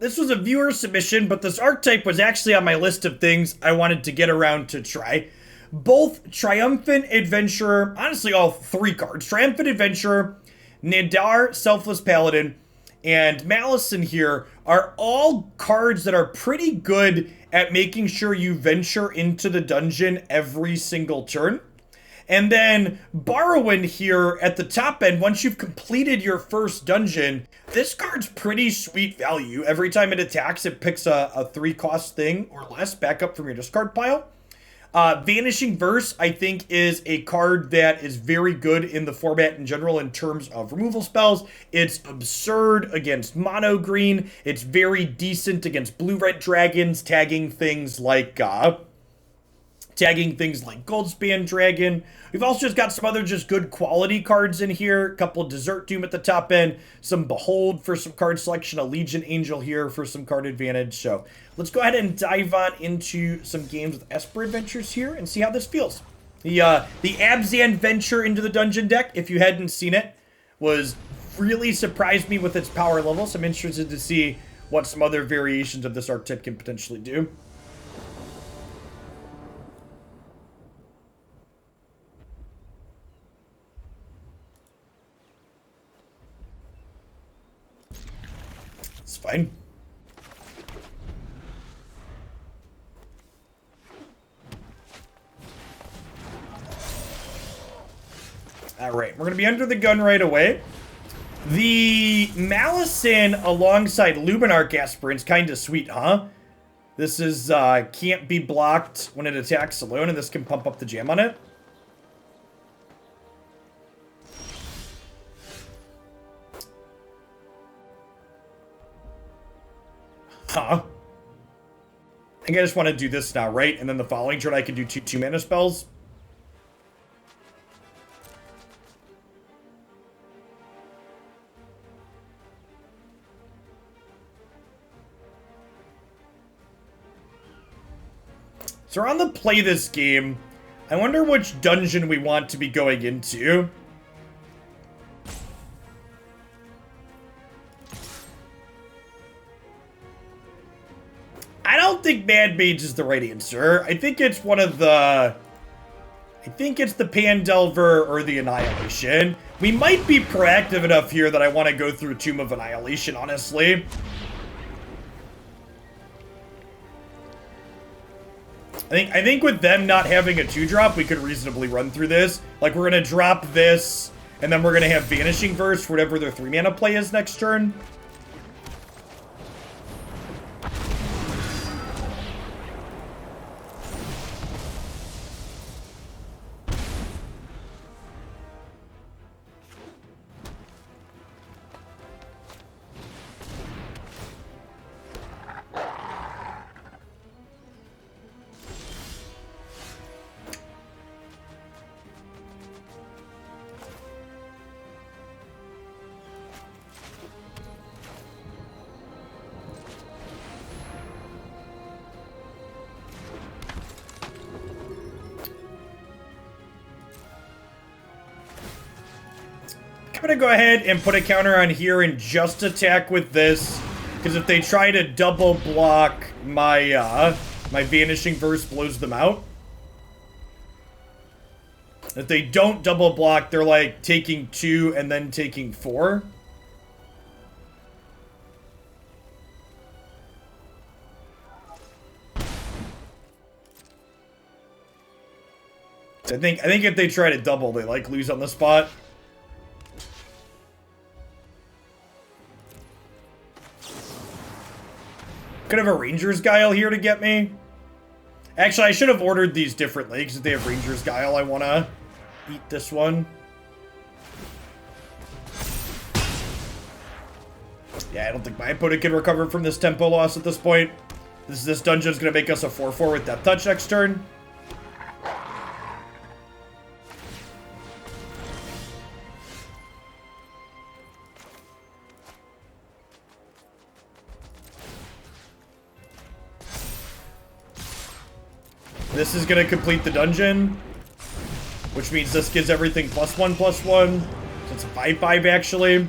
this was a viewer submission, but this archetype was actually on my list of things I wanted to get around to try. Both Triumphant Adventurer, honestly all 3 cards, Triumphant Adventurer, Nadaar, Selfless Paladin, and Malison here are all cards that are pretty good at making sure you venture into the dungeon every single turn. And then Barrowin here at the top end, once you've completed your first dungeon, this card's pretty sweet value. Every time it attacks, it picks a 3-cost thing or less back up from your discard pile. Vanishing Verse, I think, is a card that is very good in the format in general in terms of removal spells. It's absurd against mono green. It's very decent against blue-red dragons, tagging things like Goldspan Dragon. We've also just got some other just good quality cards in here. A couple of Desert Doom at the top end. Some Behold for some card selection. A Legion Angel here for some card advantage. So let's go ahead and dive on into some games with Esper Adventures here and see how this feels. The Abzan venture into the dungeon deck, if you hadn't seen it, was really surprised me with its power level. So I'm interested to see what some other variations of this archetype can potentially do. It's fine. Alright, we're going to be under the gun right away. The Malison alongside Luminarch Aspirant's kind of sweet, huh? This is, can't be blocked when it attacks alone, and this can pump up the jam on it. Huh. I think I just want to do this now, right? And then the following turn I can do 2 mana spells. So we're on the play this game. I wonder which dungeon we want to be going into. I don't think Mad Mage is the right answer. I think it's one of the... I think it's the Pandelver or the Annihilation. We might be proactive enough here that I want to go through Tomb of Annihilation, honestly. I think with them not having a 2-drop, we could reasonably run through this. Like, we're going to drop this, and then we're going to have Vanishing Verse for whatever their 3-mana play is next turn. I'm gonna go ahead and put a counter on here and just attack with this, because if they try to double block my my Vanishing Verse blows them out. If they don't double block, they're like taking 2 and then taking 4. I think if they try to double, they like lose on the spot. Could have a Ranger's Guile here to get me. Actually, I should have ordered these differently, because if they have Ranger's Guile, I want to eat this one. Yeah, I don't think my opponent can recover from this tempo loss at this point. This dungeon's going to make us a 4/4 with Death Touch next turn. This is going to complete the dungeon, which means this gives everything +1/+1. So it's a 5/5 actually.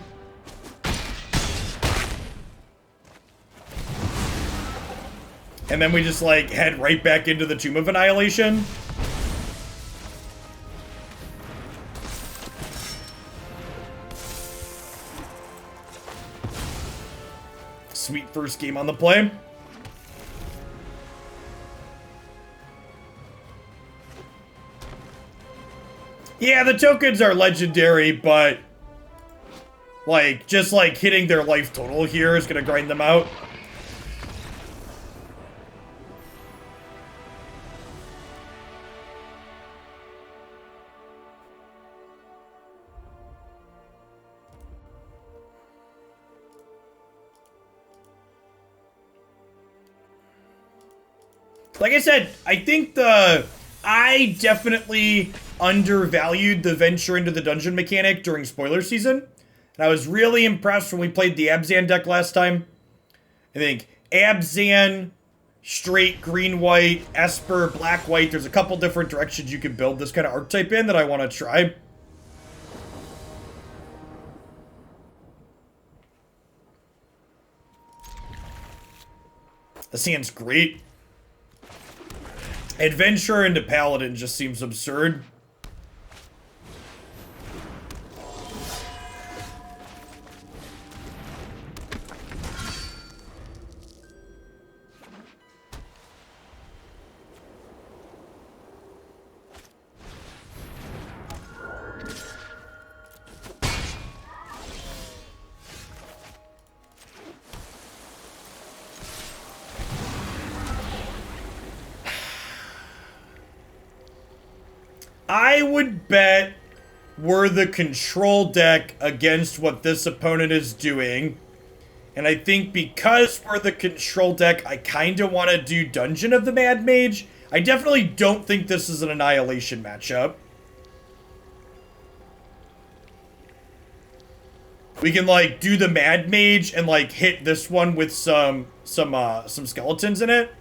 And then we just, like, head right back into the Tomb of Annihilation. Sweet first game on the play. Yeah, the tokens are legendary, but like, just like hitting their life total here is gonna grind them out. Like I said, I think I definitely undervalued the venture into the dungeon mechanic during spoiler season. And I was really impressed when we played the Abzan deck last time. I think Abzan, straight green-white, Esper, black-white. There's a couple different directions you can build this kind of archetype in that I want to try. This hand's great. Adventurer into Paladin just seems absurd. I would bet we're the control deck against what this opponent is doing. And I think because we're the control deck, I kind of want to do Dungeon of the Mad Mage. I definitely don't think this is an Annihilation matchup. We can, like, do the Mad Mage and, like, hit this one with some skeletons in it.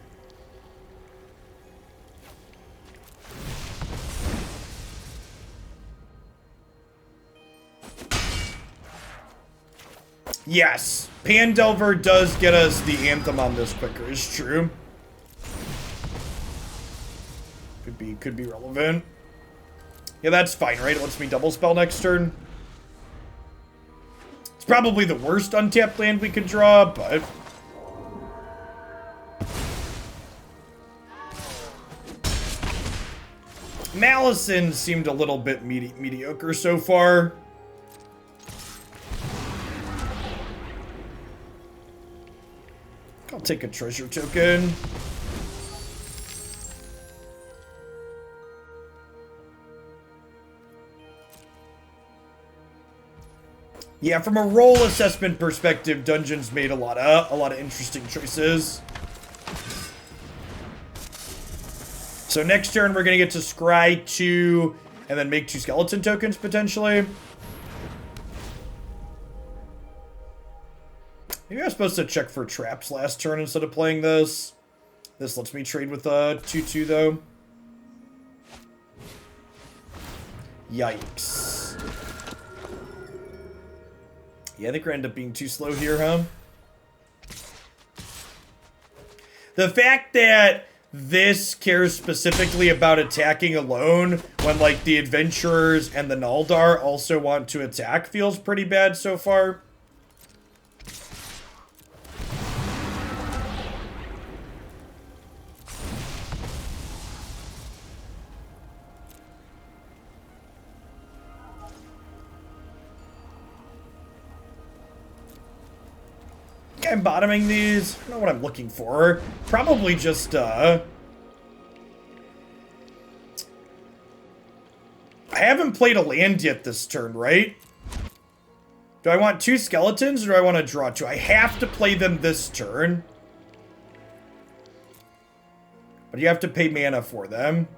Yes, Pandelver does get us the Anthem on this quicker, is true. Could be relevant. Yeah, that's fine, right? It lets me double spell next turn. It's probably the worst untapped land we could draw, but... Malison seemed a little bit mediocre so far. I'll take a treasure token. Yeah, from a role assessment perspective, Dungeon's made a lot of interesting choices. So next turn we're gonna get to scry 2 and then make 2 skeleton tokens potentially. Maybe I was supposed to check for traps last turn instead of playing this. This lets me trade with a 2/2 though. Yikes. Yeah, I think we're end up being too slow here, huh? The fact that this cares specifically about attacking alone when, like, the adventurers and the Nadaar also want to attack feels pretty bad so far. I'm bottoming these. I don't know what I'm looking for. Probably just, I haven't played a land yet this turn, right? Do I want 2 skeletons or do I want to draw 2? I have to play them this turn. But you have to pay mana for them.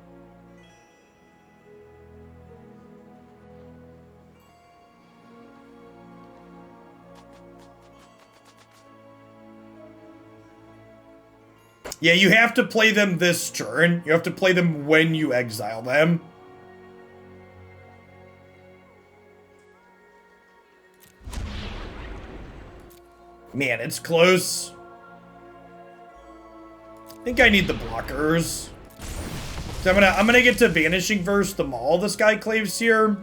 Yeah, you have to play them this turn. You have to play them when you exile them. Man, it's close. I think I need the blockers. So I'm gonna get to Vanishing Verse the Maul the Skyclaves here.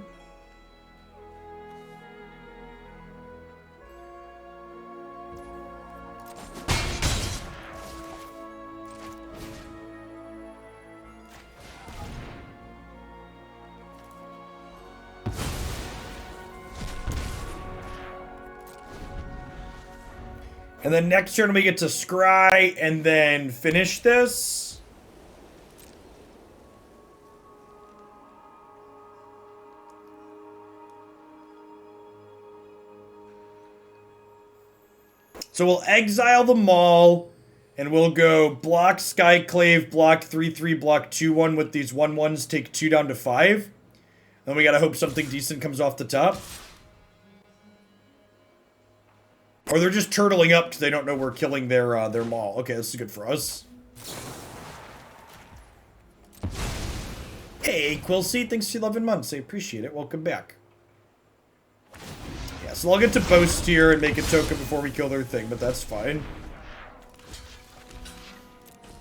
And then next turn we get to scry and then finish this. So we'll exile the Maul and we'll go block Skyclave, block 3/3, block 2/1 with these 1/1s, take 2 down to 5. Then we gotta hope something decent comes off the top. Or they're just turtling up because they don't know we're killing their Maul. Okay, this is good for us. Hey, Quilcy, thanks for 11 months. I appreciate it. Welcome back. Yeah, so I'll get to boast here and make a token before we kill their thing, but that's fine.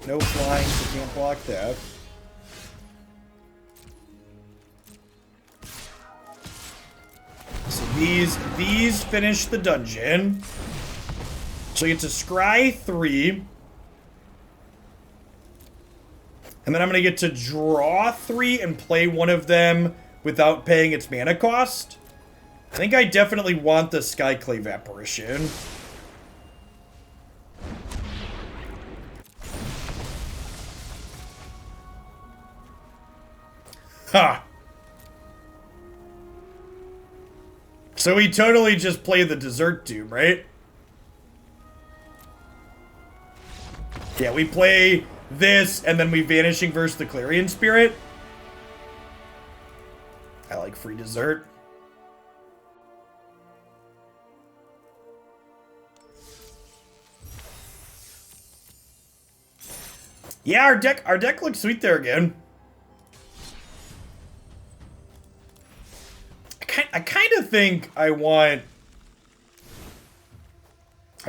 No flying, so can't block that. So these finish the dungeon. So we get to scry 3. And then I'm going to get to draw 3 and play one of them without paying its mana cost. I think I definitely want the Skyclave Apparition. Ha! So we totally just play the Desert Doom, right? Yeah, we play this, and then we Vanishing Verse the Clarion Spirit. I like free dessert. Yeah, our deck looks sweet there again. I kind of think I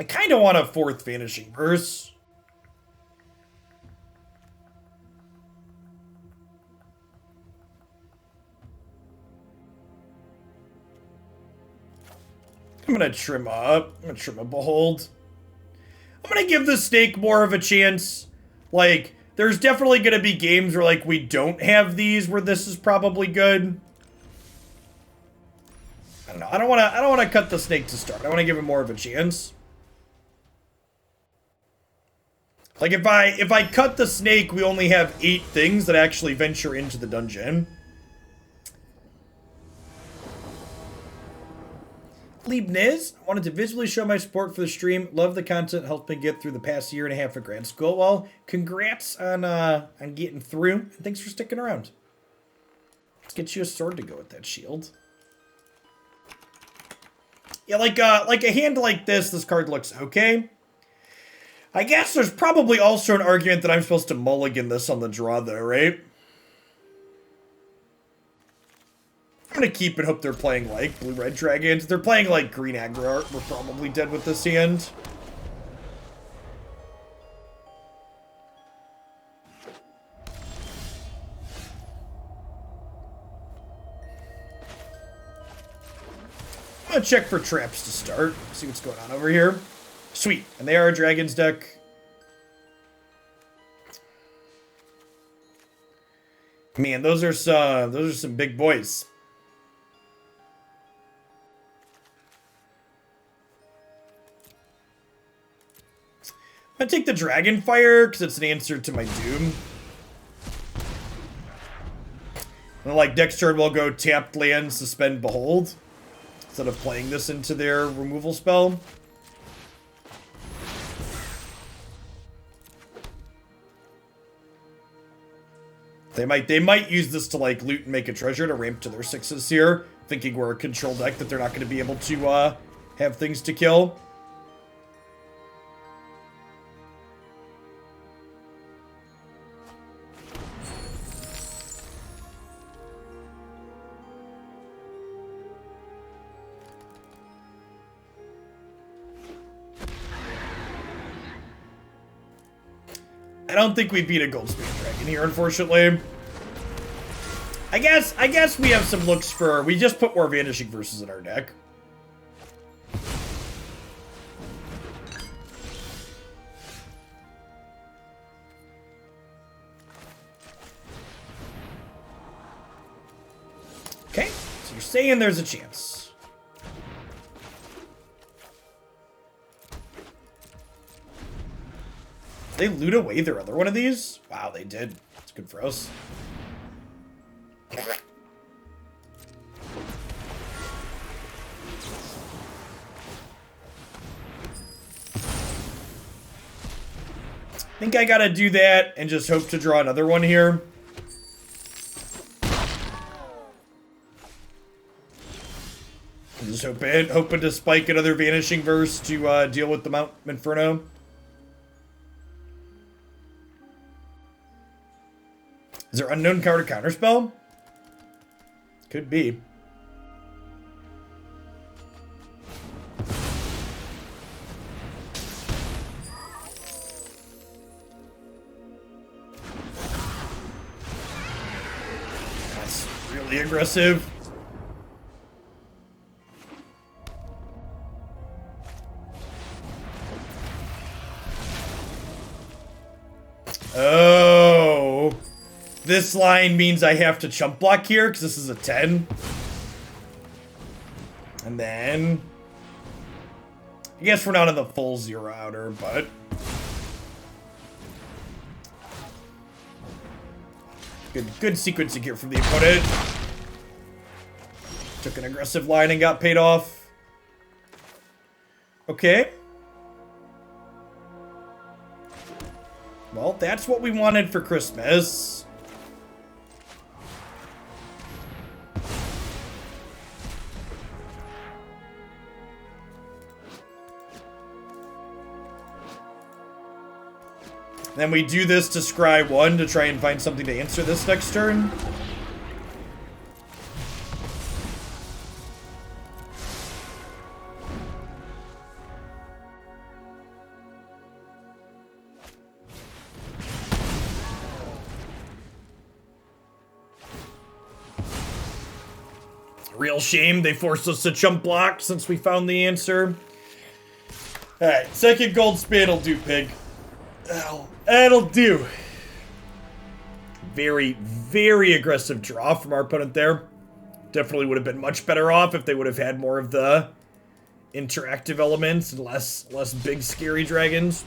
kind of want a 4th Vanishing Verse. I'm gonna trim up. I'm gonna trim a Behold. I'm gonna give the Snake more of a chance. Like, there's definitely gonna be games where, like, we don't have these where this is probably good. I don't know. I don't wanna cut the Snake to start. I wanna give him more of a chance. Like, if I cut the Snake, we only have 8 things that actually venture into the dungeon. Leibniz, I wanted to visually show my support for the stream. Love the content, helped me get through the past year and a half of grad school. Well, congrats on getting through, and thanks for sticking around. Let's get you a sword to go with that shield. Yeah, like a hand like this card looks okay. I guess there's probably also an argument that I'm supposed to mulligan this on the draw, though, right? I'm gonna keep and hope they're playing, like, blue-red dragons. If they're playing, like, green aggro, we're probably dead with this hand. I'm gonna check for traps to start. See what's going on over here. Sweet. And they are a Dragon's deck. Man, those are some big boys. I'm gonna take the Dragonfire because it's an answer to my Doom. And like next turn we'll go tapped land, suspend Behold, instead of playing this into their removal spell. They might use this to like loot and make a treasure to ramp to their 6s here, thinking we're a control deck that they're not going to be able to have things to kill. I don't think we beat a Goldspan Dragon here, unfortunately. I guess we have some looks for... We just put more Vanishing Verses in our deck. Okay, so you're saying there's a chance. Did they loot away their other one of these? Wow, they did. That's good for us. I think I gotta do that and just hope to draw another one here. I'm just hoping to spike another Vanishing Verse to deal with the Mount Inferno. Is there unknown card to counterspell? Could be. That's really aggressive. Oh. This line means I have to chump block here, because this is a 10. And then... I guess we're not in the full zero outer, but... Good sequencing here from the opponent. Took an aggressive line and got paid off. Okay. Well, that's what we wanted for Christmas. Then we do this to scry 1 to try and find something to answer this next turn. Real shame they forced us to chump block since we found the answer. Alright, second gold spade will do, pig. That'll do. Very, very aggressive draw from our opponent there. Definitely would have been much better off if they would have had more of the interactive elements and less big scary dragons.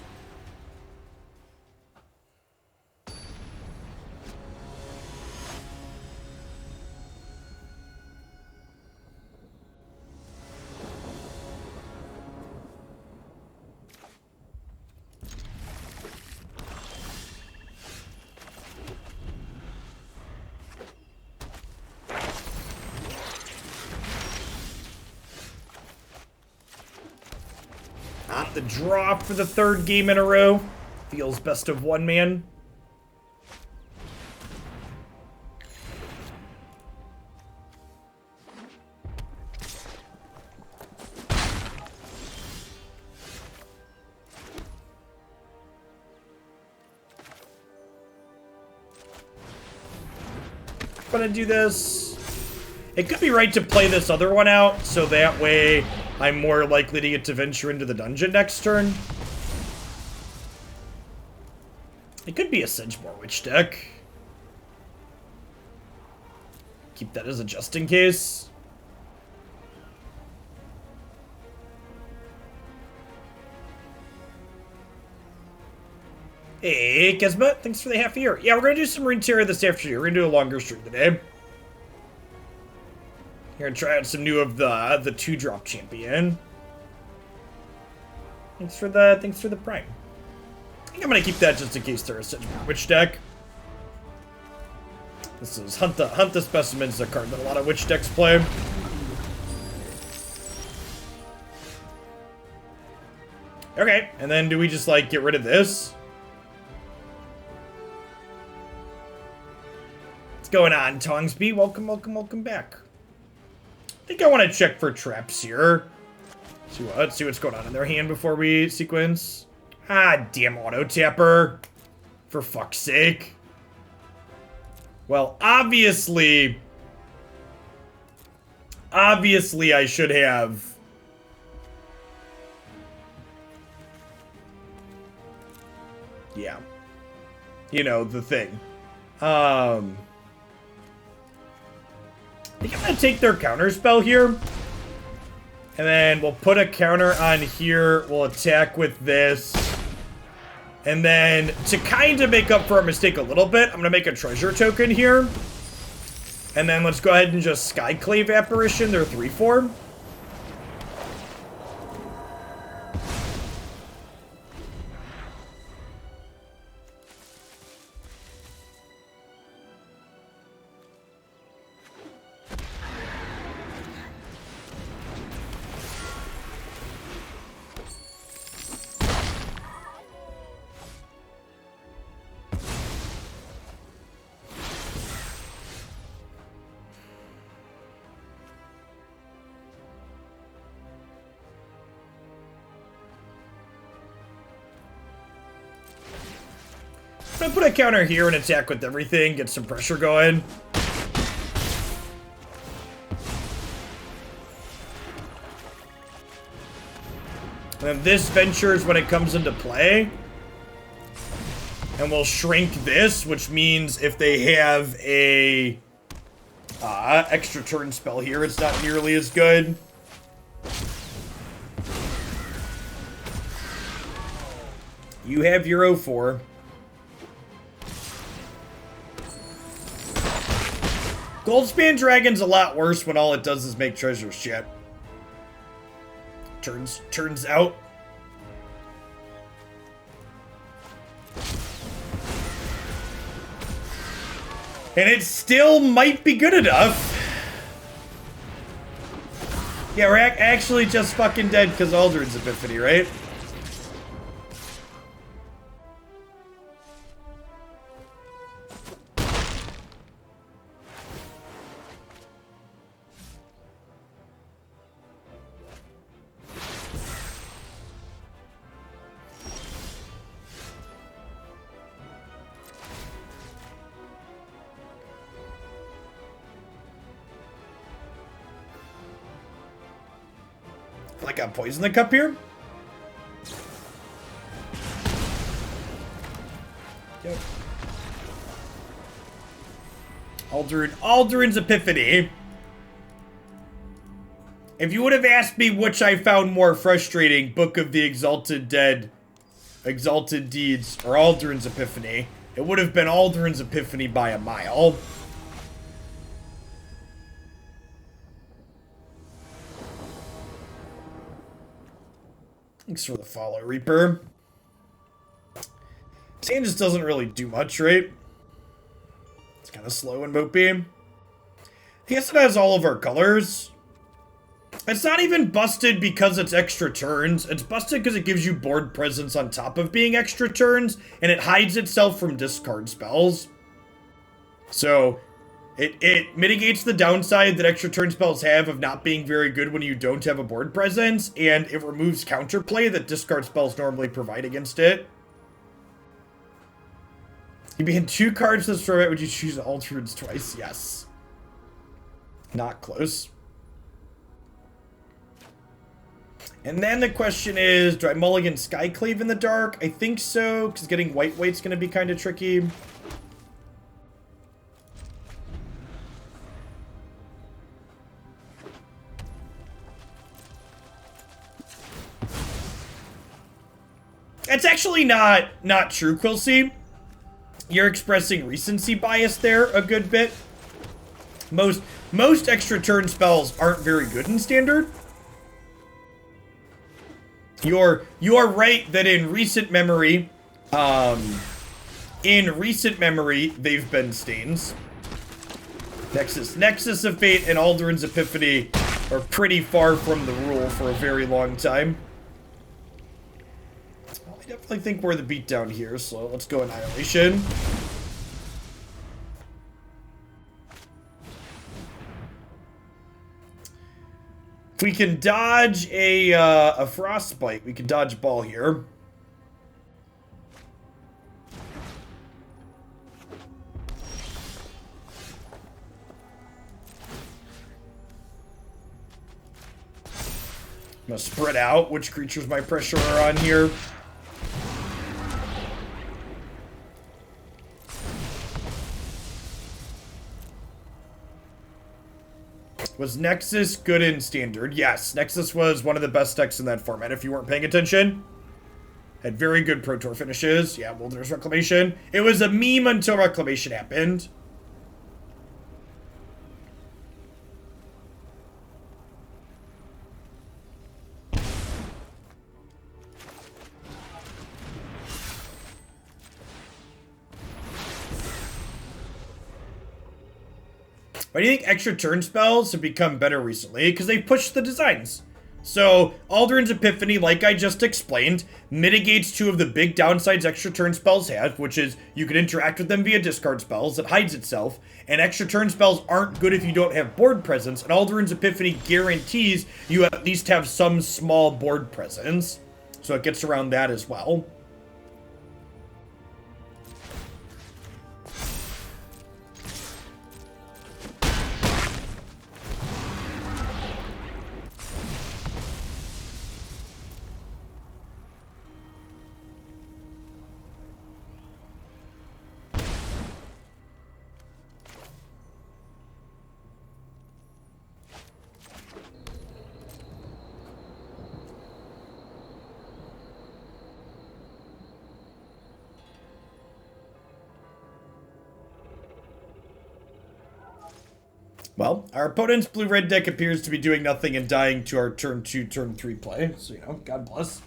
Not the draw for the third game in a row. Feels best of one man. Gonna do this. It could be right to play this other one out, so that way I'm more likely to get to venture into the dungeon next turn. It could be a Sideboard Witch deck. Keep that as a just in case. Hey, Kesmet, thanks for the half year. Yeah, we're gonna do some Runeterra this afternoon. We're gonna do a longer stream today. Here and try out some new of the 2-drop champion. Thanks for the prime. I think I'm gonna keep that just in case there is such a witch deck. This is Hunt the Specimens, a card that a lot of witch decks play. Okay, and then do we just like get rid of this? What's going on, Tongsby? Welcome back. I think I want to check for traps here. See what's going on in their hand before we sequence. Ah, damn auto tapper. For fuck's sake. Well, obviously I should have... Yeah. You know, the thing. I think I'm gonna take their counter spell here. And then we'll put a counter on here. We'll attack with this. And then, to kind of make up for our mistake a little bit, I'm gonna make a treasure token here. And then let's go ahead and just Skyclave Apparition, they're 3/4. I'm gonna put a counter here and attack with everything, get some pressure going. And then this ventures when it comes into play. And we'll shrink this, which means if they have a extra turn spell here, it's not nearly as good. You have your 0-4. Goldspan Dragon's a lot worse when all it does is make treasure shit. Turns out. And it still might be good enough. Yeah, we're actually just fucking dead because Aldrin's Epiphany, right? I got poison the cup here. Yep. Aldrin's Epiphany. If you would have asked me which I found more frustrating, Book of the Exalted Dead, Exalted Deeds, or Aldrin's Epiphany, it would have been Aldrin's Epiphany by a mile. Thanks for the follow, Reaper. Sand just doesn't really do much, right? It's kind of slow and mopey. I guess it has all of our colors. It's not even busted because it's extra turns. It's busted because it gives you board presence on top of being extra turns, and it hides itself from discard spells. So, it mitigates the downside that extra turn spells have of not being very good when you don't have a board presence, and it removes counterplay that discard spells normally provide against it. You ban 2 cards this format, would you choose Altereds twice? Yes. Not close. And then the question is, do I mulligan Skyclave in the dark? I think so, because getting white's going to be kind of tricky. It's actually not true, Quilcy. You're expressing recency bias there a good bit. Most extra turn spells aren't very good in Standard. You are right that in recent memory, they've been stains. Nexus of Fate and Aldrin's Epiphany are pretty far from the rule for a very long time. Well, I definitely think we're the beatdown here, so let's go Annihilation. If we can dodge a Frostbite, we can dodge Ball here. gonna spread out which creatures my pressure are on here. Was Nexus good in Standard? Yes, Nexus was one of the best decks in that format if you weren't paying attention. Had very good Pro Tour finishes. Yeah, Wilderness Reclamation. It was a meme until Reclamation happened. Why do you think extra turn spells have become better recently? Because they pushed the designs. So, Aldrin's Epiphany, like I just explained, mitigates two of the big downsides extra turn spells have, which is you can interact with them via discard spells, it hides itself, and extra turn spells aren't good if you don't have board presence, and Aldrin's Epiphany guarantees you at least have some small board presence. So it gets around that as well. Well, our opponent's blue-red deck appears to be doing nothing and dying to our turn 2, turn 3 play. So, you know, God bless.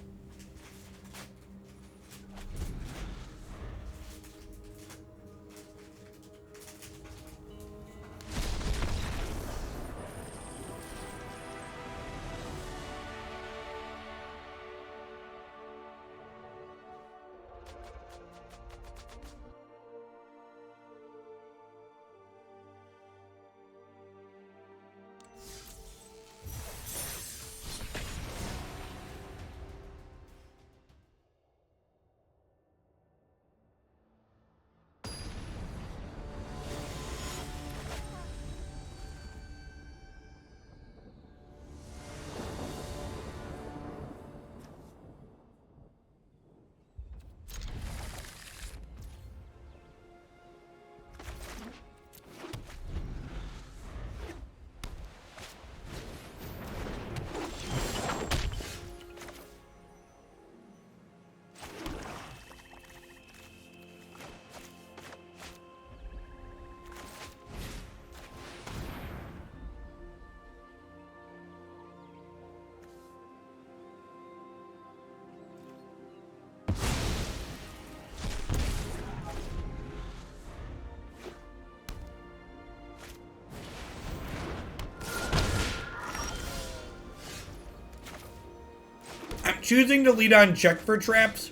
Choosing to lead on Check for Traps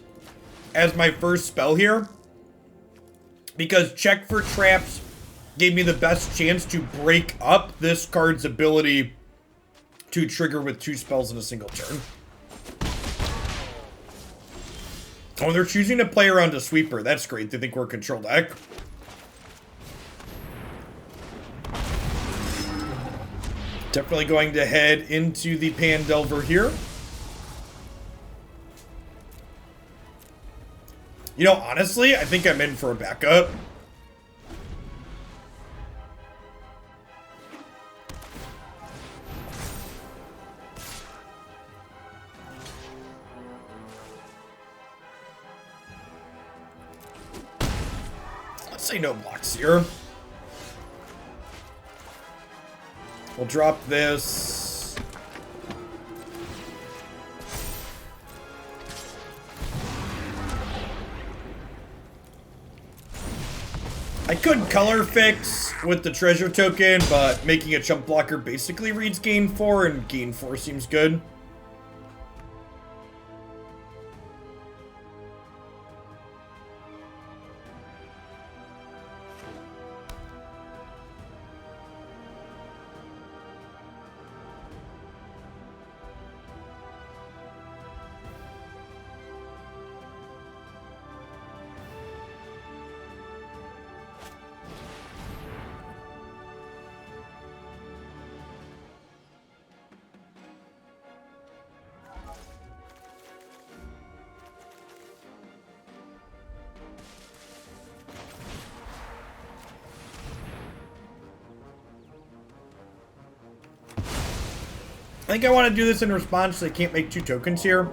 as my first spell here, because Check for Traps gave me the best chance to break up this card's ability to trigger with 2 spells in a single turn. Oh, they're choosing to play around a sweeper. That's great. They think we're a control deck. Definitely going to head into the Pandelver here. You know, honestly, I think I'm in for a backup. Let's say no blocks here. We'll drop this. I could color fix with the treasure token, but making a chump blocker basically reads gain 4, and gain 4 seems good. I think I want to do this in response so I can't make 2 tokens here.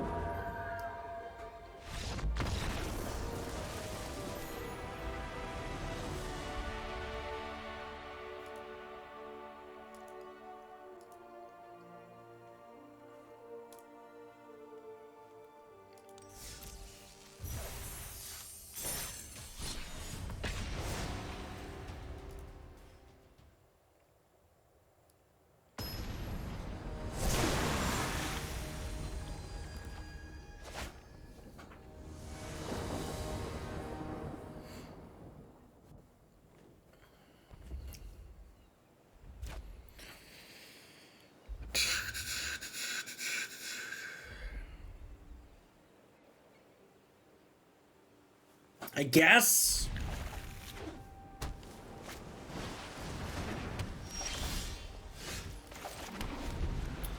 I guess.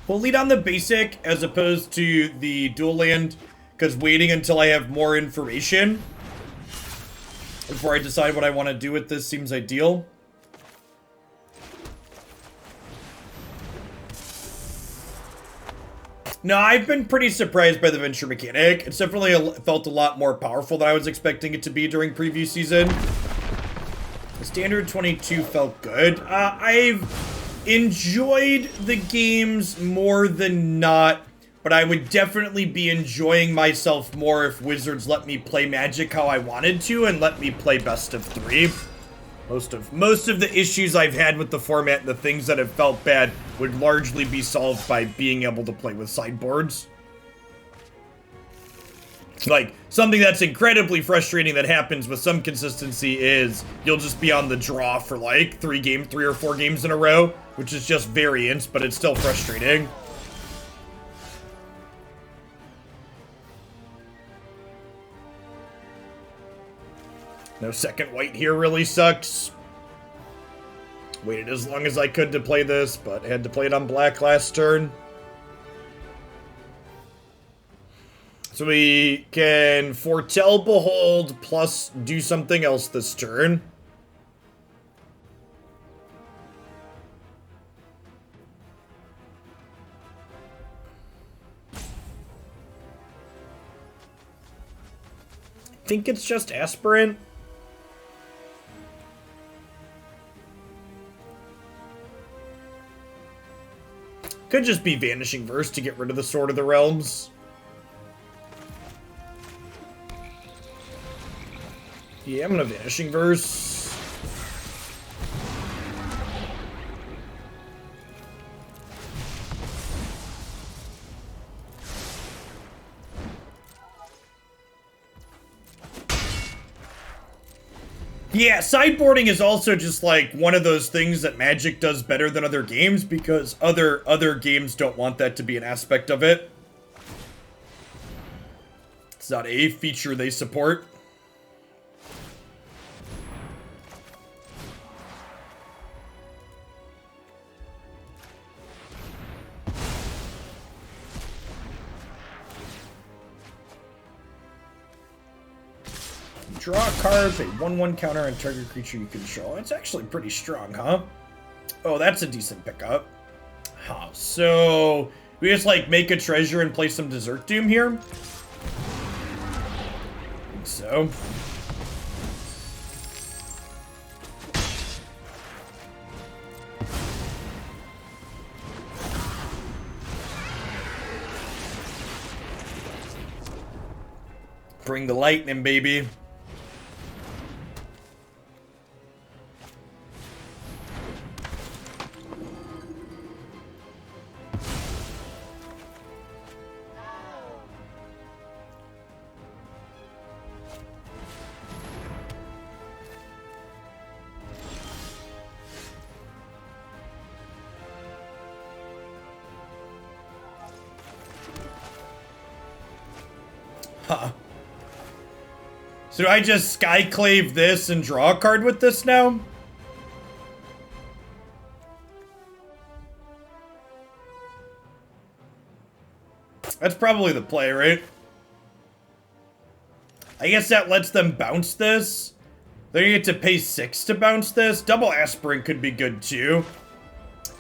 We'll lead on the basic as opposed to the dual land, because waiting until I have more information before I decide what I want to do with this seems ideal. No, I've been pretty surprised by the venture mechanic. It's definitely felt a lot more powerful than I was expecting it to be during preview season. The standard 22 felt good. I've enjoyed the games more than not, but I would definitely be enjoying myself more if Wizards let me play Magic how I wanted to and let me play best of 3. Most of the issues I've had with the format and the things that have felt bad would largely be solved by being able to play with sideboards. Like, something that's incredibly frustrating that happens with some consistency is you'll just be on the draw for like 3 or 4 games in a row, which is just variance, but it's still frustrating. No second white here really sucks. Waited as long as I could to play this, but had to play it on black last turn. So we can foretell, behold, plus do something else this turn. I think it's just Aspirant. Could just be Vanishing Verse to get rid of the Sword of the Realms. Yeah, I'm gonna Vanishing Verse. Yeah, sideboarding is also just like one of those things that Magic does better than other games because other games don't want that to be an aspect of it. It's not a feature they support. Draw a card, a 1/1 counter on target creature you control. It's actually pretty strong, huh? Oh, that's a decent pickup. Huh, so we just like make a treasure and play some Desert Doom here? I think so. Bring the lightning, baby. Huh. So do I just Skyclave this and draw a card with this now? That's probably the play, right? I guess that lets them bounce this. They're gonna get to pay 6 to bounce this. Double Aspirant could be good too.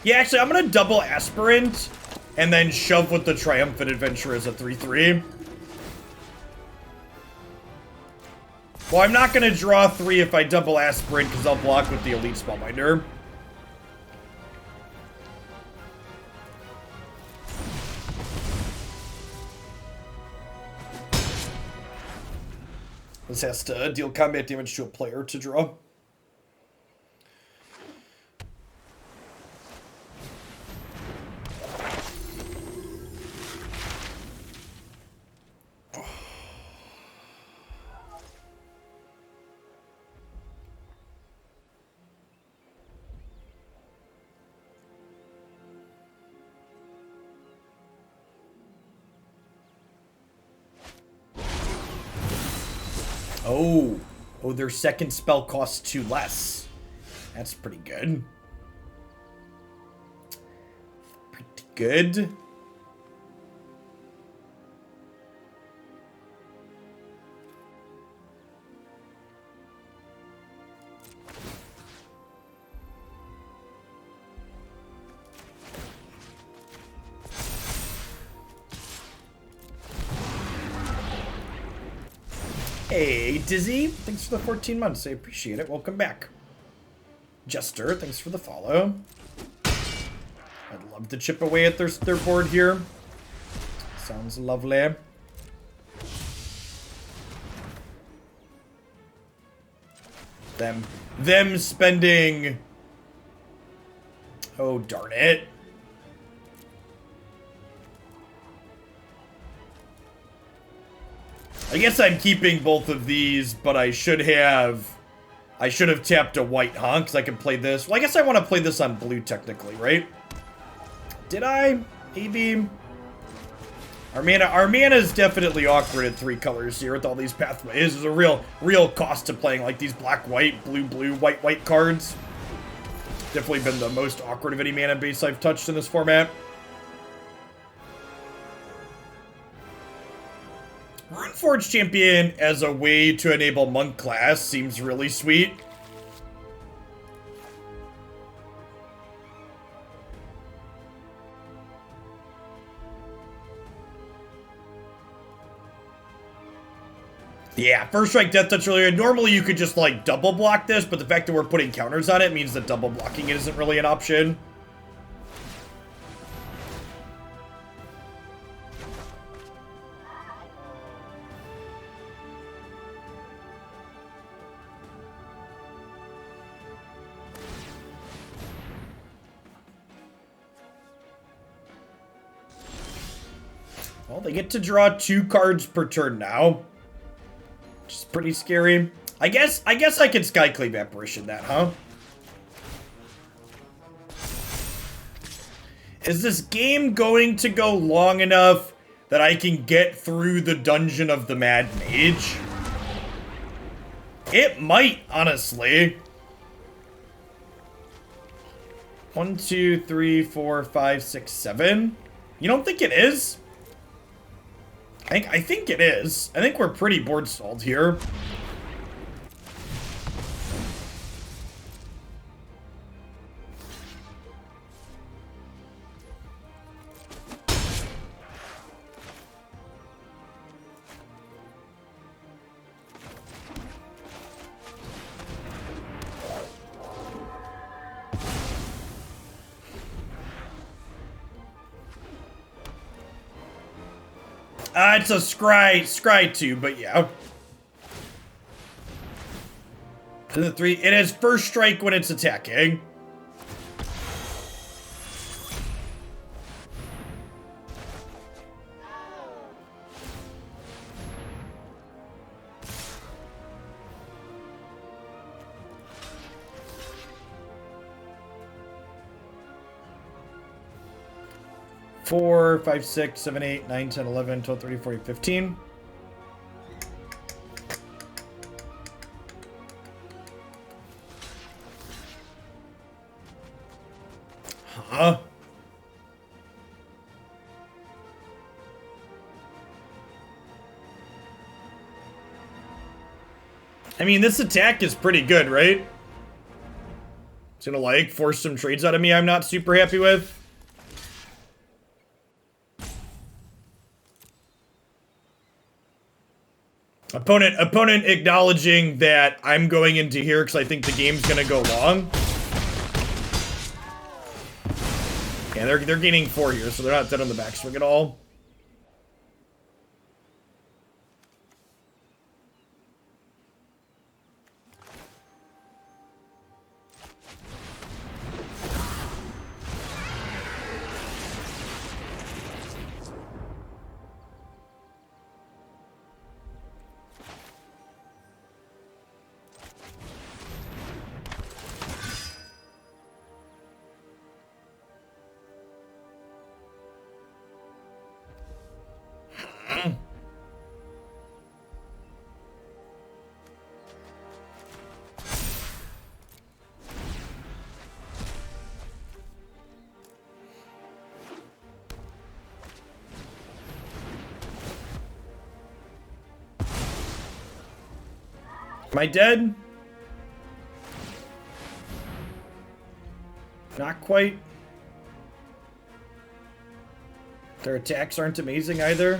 Yeah, actually, I'm gonna double Aspirant and then shove with the Triumphant Adventurer as a 3/3. Well, I'm not going to draw 3 if I double Aspirant, because I'll block with the Elite Spellbinder. This has to deal combat damage to a player to draw. Oh, their second spell costs 2 less. That's pretty good. Pretty good. Hey, Dizzy, thanks for the 14 months. I appreciate it. Welcome back. Jester, thanks for the follow. I'd love to chip away at their board here. Sounds lovely. Them spending... Oh, darn it. I guess I'm keeping both of these, but I should have tapped a white, huh? Because I can play this. Well, I guess I want to play this on blue, technically, right? Did I? Maybe. Our mana is definitely awkward at 3 colors here with all these pathways. There's a real cost to playing like these black-white, blue-blue, white-white cards. Definitely been the most awkward of any mana base I've touched in this format. Runeforge Champion as a way to enable Monk class seems really sweet. Yeah, First Strike Death Touch earlier. Normally you could just like double block this, but the fact that we're putting counters on it means that double blocking it isn't really an option. Well, they get to draw 2 cards per turn now. Which is pretty scary. I guess I can Skyclave Apparition that, huh? Is this game going to go long enough that I can get through the Dungeon of the Mad Mage? It might, honestly. 1, 2, 3, 4, 5, 6, 7. You don't think it is? I think it is. I think we're pretty board stalled here. It's a scry 2, but yeah. And the 3, it has first strike when it's attacking. Four, 5, 6, 7, 8, 9, 10, 11, 12, 13, 14, 15. Huh? I mean, this attack is pretty good, right? It's gonna, like, force some trades out of me I'm not super happy with. Opponent acknowledging that I'm going into here because I think the game's gonna go long. Yeah, they're gaining 4 here, so they're not dead on the backswing at all. Am I dead? Not quite. Their attacks aren't amazing either.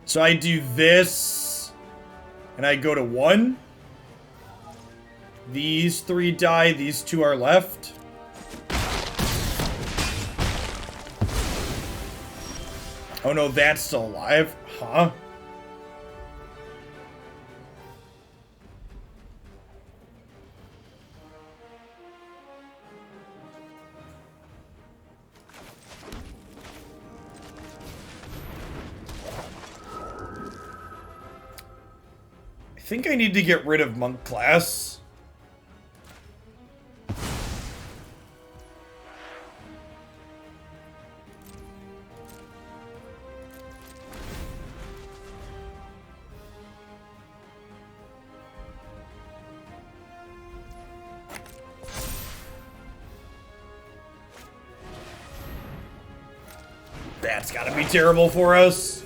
So I do this, and I go to 1. These 3 die, these 2 are left. Oh no, that's still alive. Huh? I think I need to get rid of monk class. That's gotta be terrible for us.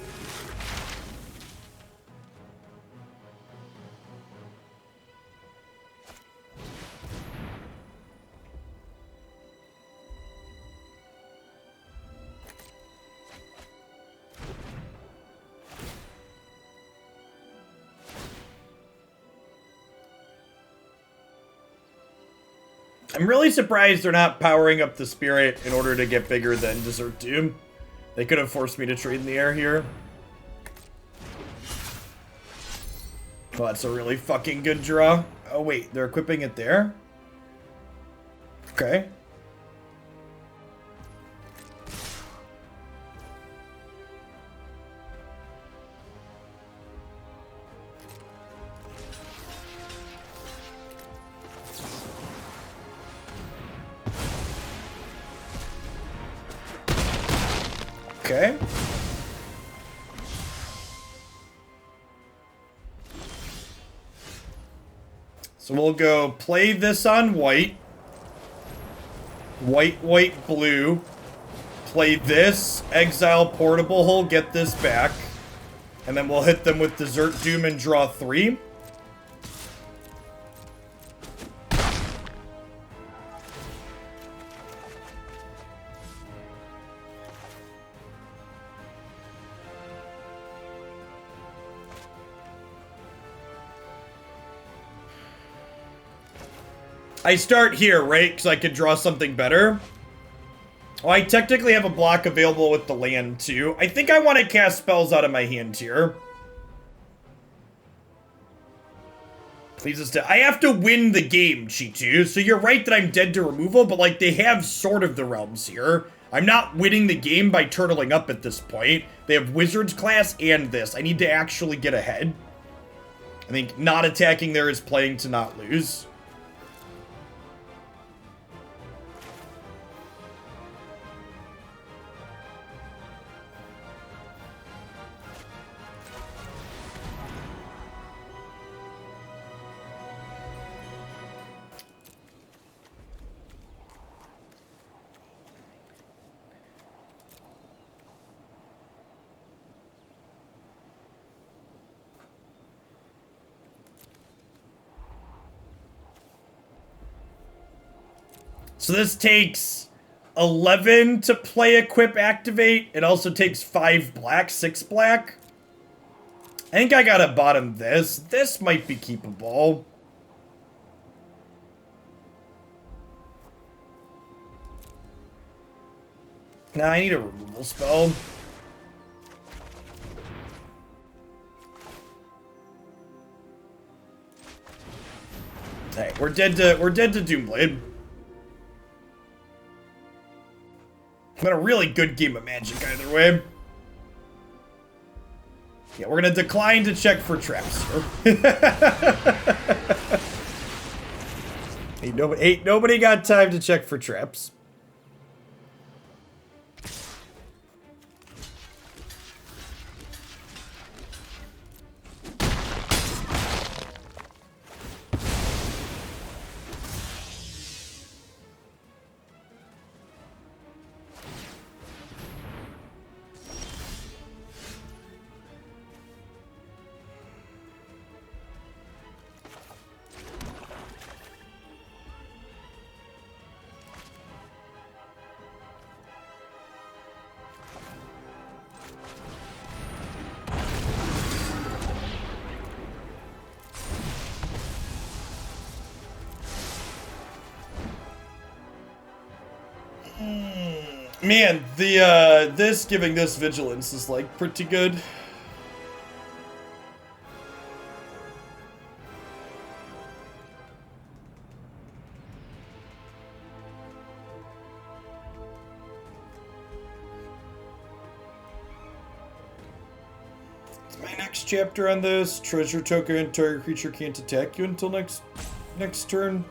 I'm really surprised they're not powering up the spirit in order to get bigger than Desert Doom. They could have forced me to trade in the air here. Oh, that's a really fucking good draw. Oh, wait. They're equipping it there? Okay. Okay. So we'll go play this on white. White, white, blue. Play this. Exile Portable Hole. Get this back. And then we'll hit them with Desert Doom and draw 3. I start here, right? Because I could draw something better. Oh, I technically have a block available with the land, too. I think I want to cast spells out of my hand here. Please, I have to win the game, Chi2. So you're right that I'm dead to removal, but, like, they have Sword of the Realms here. I'm not winning the game by turtling up at this point. They have Wizard's class and this. I need to actually get ahead. I think not attacking there is playing to not lose. So this takes 11 to play, equip, activate. It also takes 5 black, 6 black. I think I gotta bottom this. This might be keepable. Nah, I need a removal spell. Hey, we're dead to Doomblade. But a really good game of Magic either way. Yeah, we're gonna decline to check for traps here. ain't nobody got time to check for traps. Man, this giving this vigilance is like pretty good. It's my next chapter on this. Treasure token, target creature can't attack you until next turn.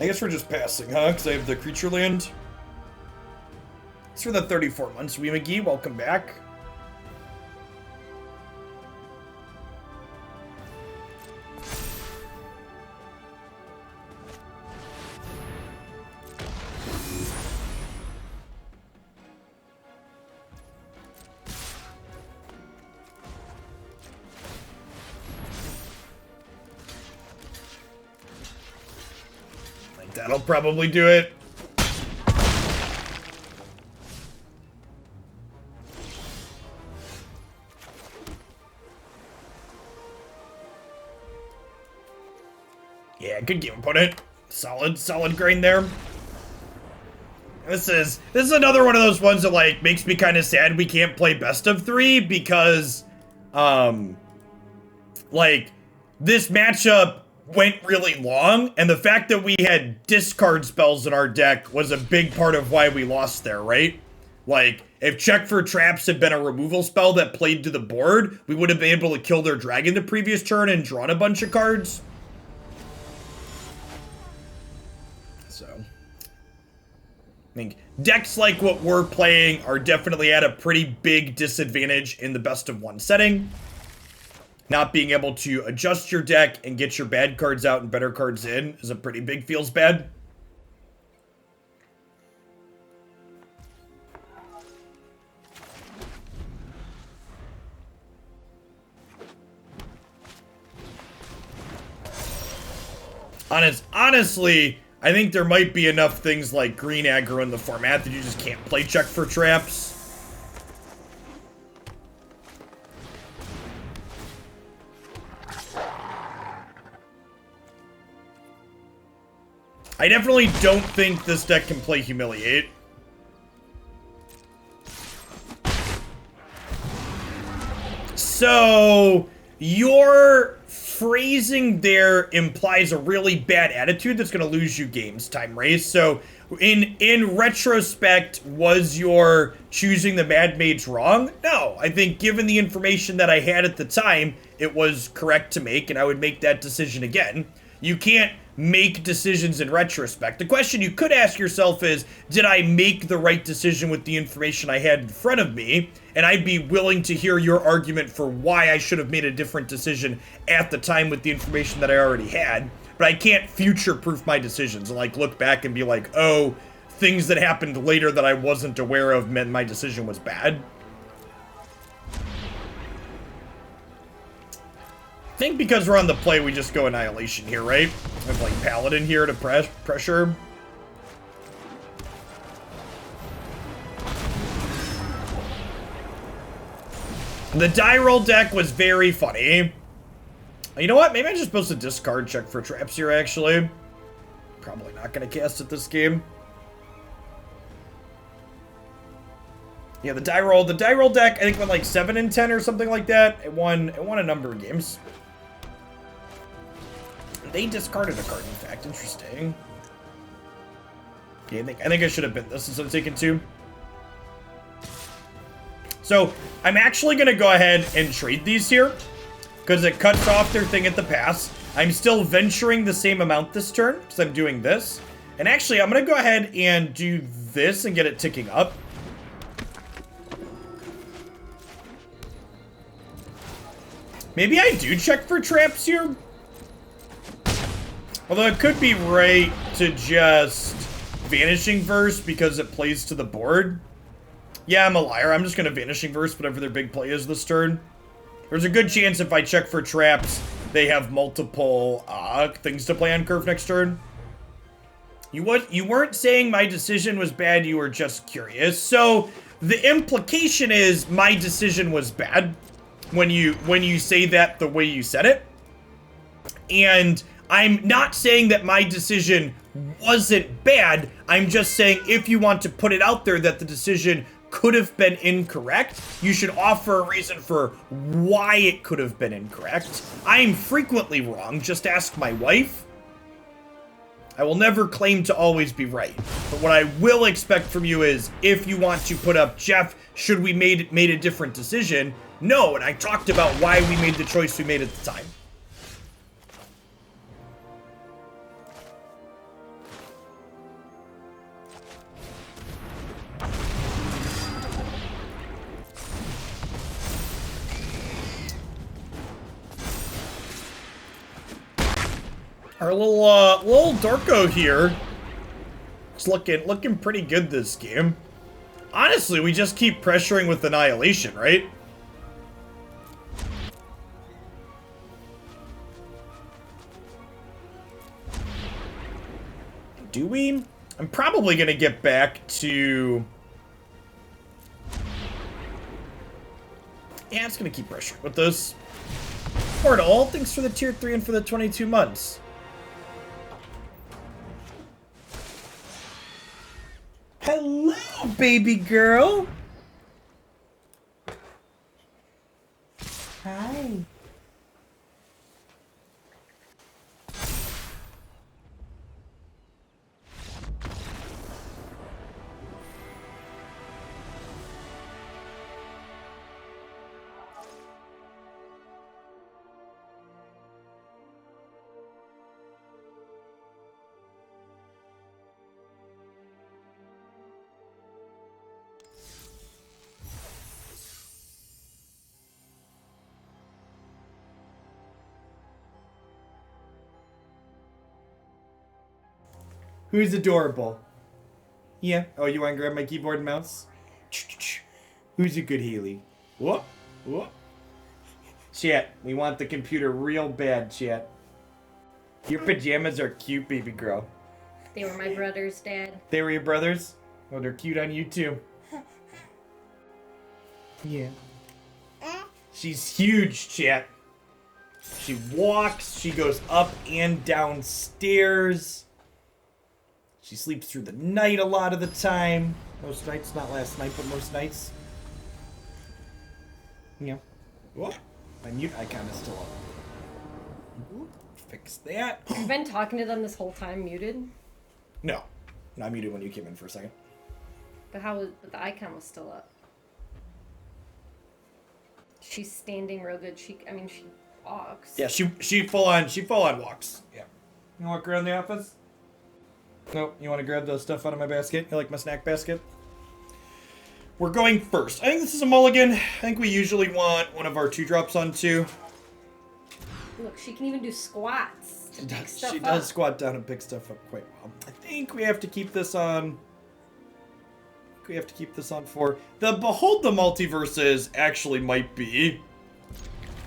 I guess we're just passing, huh? Because I have the creature land. It's for the 34 months. Wee McGee, welcome back. That'll probably do it. Yeah, good game, opponent. Solid grind there. This is another one of those ones that like makes me kind of sad we can't play best of 3 because like this matchup went really long, and the fact that we had discard spells in our deck was a big part of why we lost there, right? Like, if Check for Traps had been a removal spell that played to the board, we would have been able to kill their dragon the previous turn and drawn a bunch of cards. So, I think decks like what we're playing are definitely at a pretty big disadvantage in the best of 1 setting. Not being able to adjust your deck and get your bad cards out and better cards in is a pretty big feels bad. Honestly, I think there might be enough things like green aggro in the format that you just can't play Check for Traps. I definitely don't think this deck can play Humiliate. So, your phrasing there implies a really bad attitude that's going to lose you games, Time Race. So, in retrospect, was your choosing the Mad Mage wrong? No. I think given the information that I had at the time, it was correct to make, and I would make that decision again. You can't make decisions in retrospect. The question you could ask yourself is, did I make the right decision with the information I had in front of me? And I'd be willing to hear your argument for why I should have made a different decision at the time with the information that I already had. But I can't future-proof my decisions and like look back and be like, oh, things that happened later that I wasn't aware of meant my decision was bad. I think because we're on the play, we just go Annihilation here, right? We have like Paladin here to pressure. The die roll deck was very funny. You know what? Maybe I'm just supposed to discard check for traps here, actually. Probably not going to cast it this game. Yeah, the die roll deck, I think went like 7 and 10 or something like that. It won a number of games. They discarded a card, in fact. Interesting. Okay, I think I should have been this instead of taking 2. So, I'm actually going to go ahead and trade these here, because it cuts off their thing at the pass. I'm still venturing the same amount this turn, because I'm doing this. And actually, I'm going to go ahead and do this and get it ticking up. Maybe I do check for traps here. Although it could be right to just Vanishing Verse because it plays to the board. Yeah, I'm a liar. I'm just going to Vanishing Verse whatever their big play is this turn. There's a good chance if I check for traps, they have multiple things to play on curve next turn. You weren't saying my decision was bad, you were just curious. So the implication is my decision was bad when you say that the way you said it. And I'm not saying that my decision wasn't bad. I'm just saying if you want to put it out there that the decision could have been incorrect, you should offer a reason for why it could have been incorrect. I am frequently wrong. Just ask my wife. I will never claim to always be right. But what I will expect from you is if you want to put up, Jeff, should we made a different decision? No, and I talked about why we made the choice we made at the time. Our little Dorko here. It's looking pretty good this game. Honestly, we just keep pressuring with Annihilation, right? Do we? I'm probably gonna get back to... Yeah, it's gonna keep pressuring with those. Portal, thanks for the tier 3 and for the 22 months. Hello, baby girl. Hi. Who's adorable? Yeah. Oh, you want to grab my keyboard and mouse? Who's a good Haley? Whoop. Whoop. Chat, we want the computer real bad, chat. Your pajamas are cute, baby girl. They were my brothers, Dad. They were your brothers? Well, they're cute on you, too. Yeah. She's huge, chat. She walks, she goes up and down stairs. She sleeps through the night a lot of the time. Most nights, not last night, but most nights. Yeah. What? My mute icon is still up. Fix that. You've been talking to them this whole time, muted? No. I muted when you came in for a second. But but the icon was still up. She's standing real good. She walks. Yeah, she full on walks. Yeah. You walk around the office? Nope. You want to grab the stuff out of my basket? You like my snack basket? We're going first. I think this is a mulligan. I think we usually want one of our 2-drops on 2. Look, she can even do squats. She does squat down and pick stuff up quite well. I think we have to keep this on... We have to keep this on 4. The Behold the Multiverses actually might be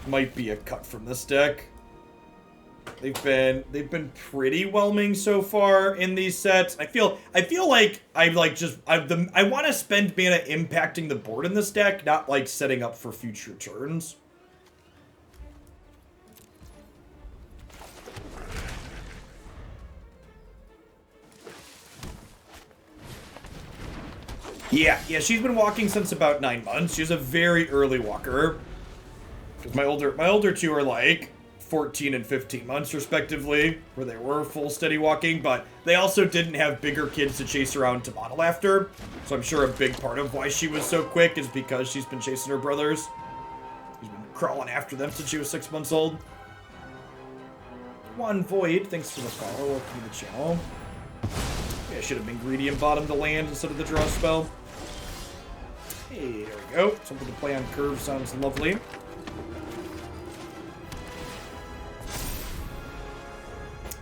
might be a cut from this deck. They've been pretty whelming so far in these sets. I feel like I want to spend mana impacting the board in this deck, not like setting up for future turns. Yeah, she's been walking since about 9 months. She's a very early walker. Because my older two are like 14 and 15 months respectively, where they were full steady walking, but they also didn't have bigger kids to chase around to model after. So I'm sure a big part of why she was so quick is because she's been chasing her brothers. She's been crawling after them since she was 6 months old. One Void, thanks for the follow. Welcome to the channel. Yeah, I should have been greedy and bottomed the land instead of the draw spell. Hey, there we go. Something to play on curve sounds lovely.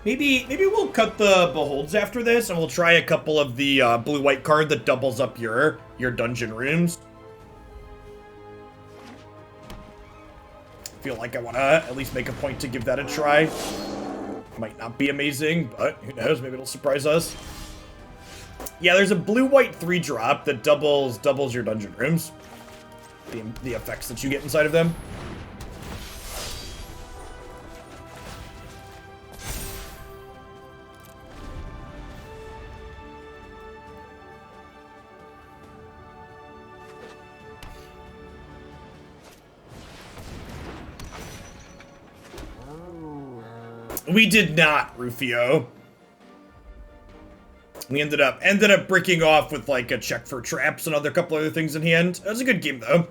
Maybe we'll cut the Beholds after this, and we'll try a couple of the blue-white card that doubles up your dungeon rooms. Feel like I want to at least make a point to give that a try. Might not be amazing, but who knows? Maybe it'll surprise us. Yeah, there's a blue-white 3-drop that doubles your dungeon rooms. The effects that you get inside of them. We did not, Rufio. We ended up breaking off with like a check for traps and a couple other things in hand. That was a good game though.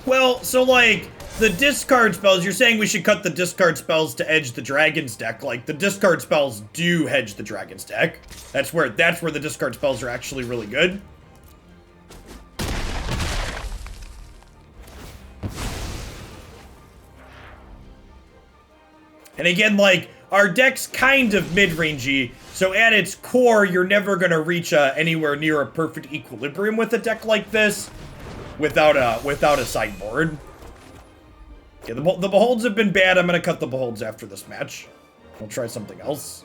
Well, so like the discard spells, you're saying we should cut the discard spells to edge the Dragon's deck. Like the discard spells do hedge the Dragon's deck. That's where the discard spells are actually really good. And again, like our deck's kind of mid-rangey, so at its core, you're never gonna reach anywhere near a perfect equilibrium with a deck like this without a sideboard. Yeah, the Beholds have been bad. I'm going to cut the Beholds after this match. We'll try something else.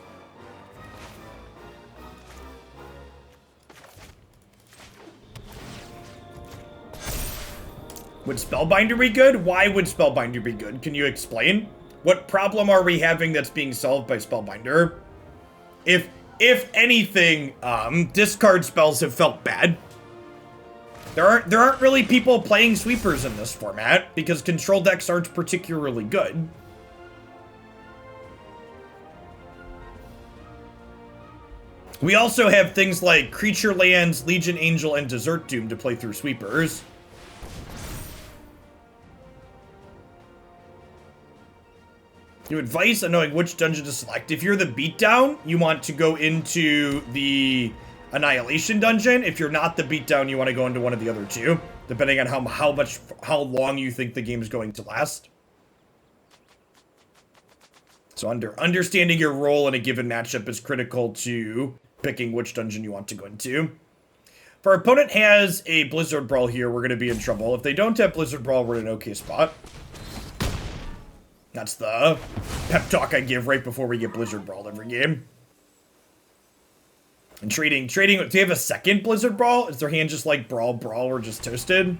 Would Spellbinder be good? Why would Spellbinder be good? Can you explain? What problem are we having that's being solved by Spellbinder? If anything, discard spells have felt bad. There aren't really people playing sweepers in this format because control decks aren't particularly good. We also have things like Creature Lands, Legion Angel, and Desert Doom to play through sweepers. Your advice on knowing which dungeon to select. If you're the beatdown, you want to go into the Annihilation dungeon. If you're not the beatdown, you want to go into one of the other two, depending on how long you think the game is going to last. So understanding your role in a given matchup is critical to picking which dungeon you want to go into. If our opponent has a Blizzard Brawl here, we're going to be in trouble. If they don't have Blizzard Brawl, we're in an okay spot. That's the pep talk I give right before we get Blizzard Brawl every game. And trading, do they have a second Blizzard Brawl? Is their hand just like Brawl, or just toasted?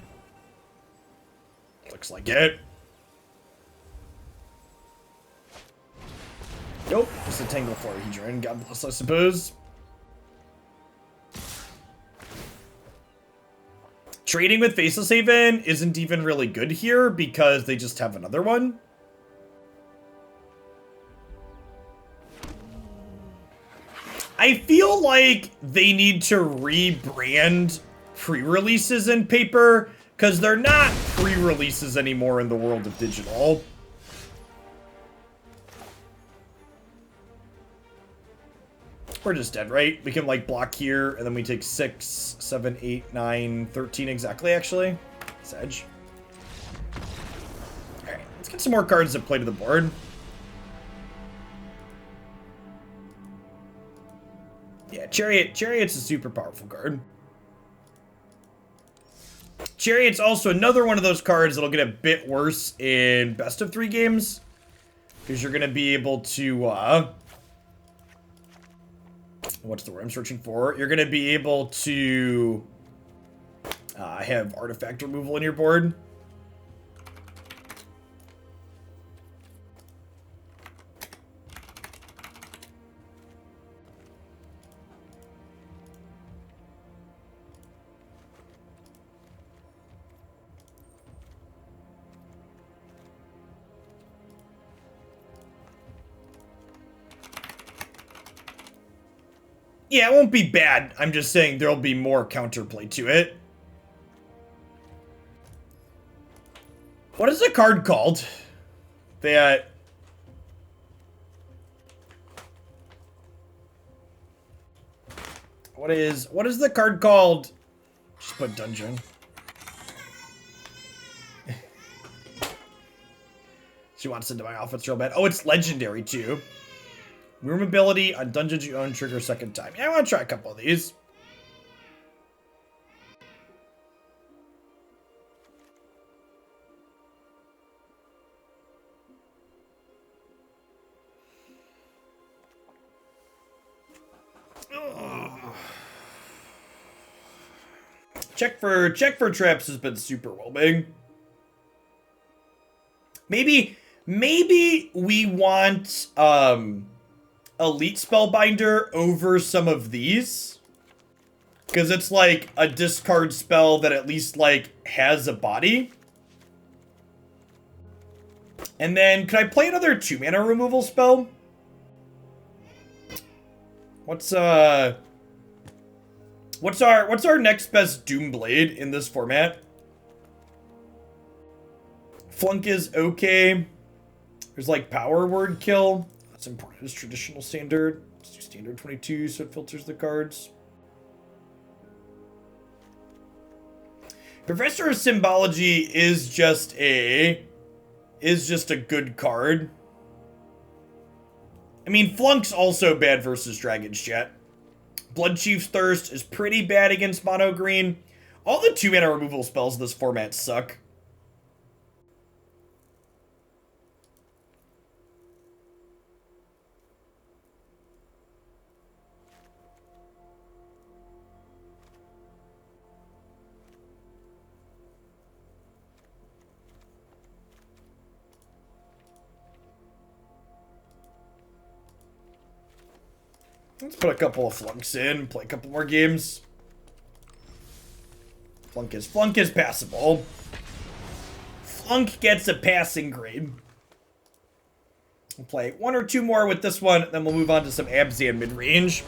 Looks like it. Nope, just a Tangle Hedron. God bless, I suppose. Trading with Faceless Haven isn't even really good here because they just have another one. I feel like they need to rebrand pre-releases in paper, because they're not pre-releases anymore in the world of digital. We're just dead, right? We can, like, block here, and then we take 6, 7, 8, 9, 13 exactly, actually. Sedge. Alright, let's Add some more cards to play to the board. Yeah, Chariot's a super powerful card. Chariot's also another one of those cards that'll get a bit worse in best of 3 games. Because you're going to be able to, what's the word I'm searching for? You're going to be able to have artifact removal in your board. Yeah, it won't be bad. I'm just saying there'll be more counterplay to it. What is the card called? That... What is the card called? Just put dungeon. She wants into my office real bad. Oh, it's legendary too. Room ability on dungeons you own, trigger second time. Yeah, I want to try a couple of these. Check for traps has been super whelming. Maybe we want Elite Spellbinder over some of these. Because it's like a discard spell that at least like has a body. And then could I play another 2-mana removal spell? What's our next best Doomblade in this format? Flunk is okay. There's like power word kill. That's important as traditional standard. Let's do standard 22 so it filters the cards. Professor of Symbology is just a good card. I mean, Flunk's also bad versus Dragon's Jet. Bloodchief's Thirst is pretty bad against mono green. All the 2-mana removal spells in this format suck. Let's put a couple of Flunks in, play a couple more games. Flunk is passable. Flunk gets a passing grade. We'll play 1 or 2 more with this one, then we'll move on to some Abzan mid-range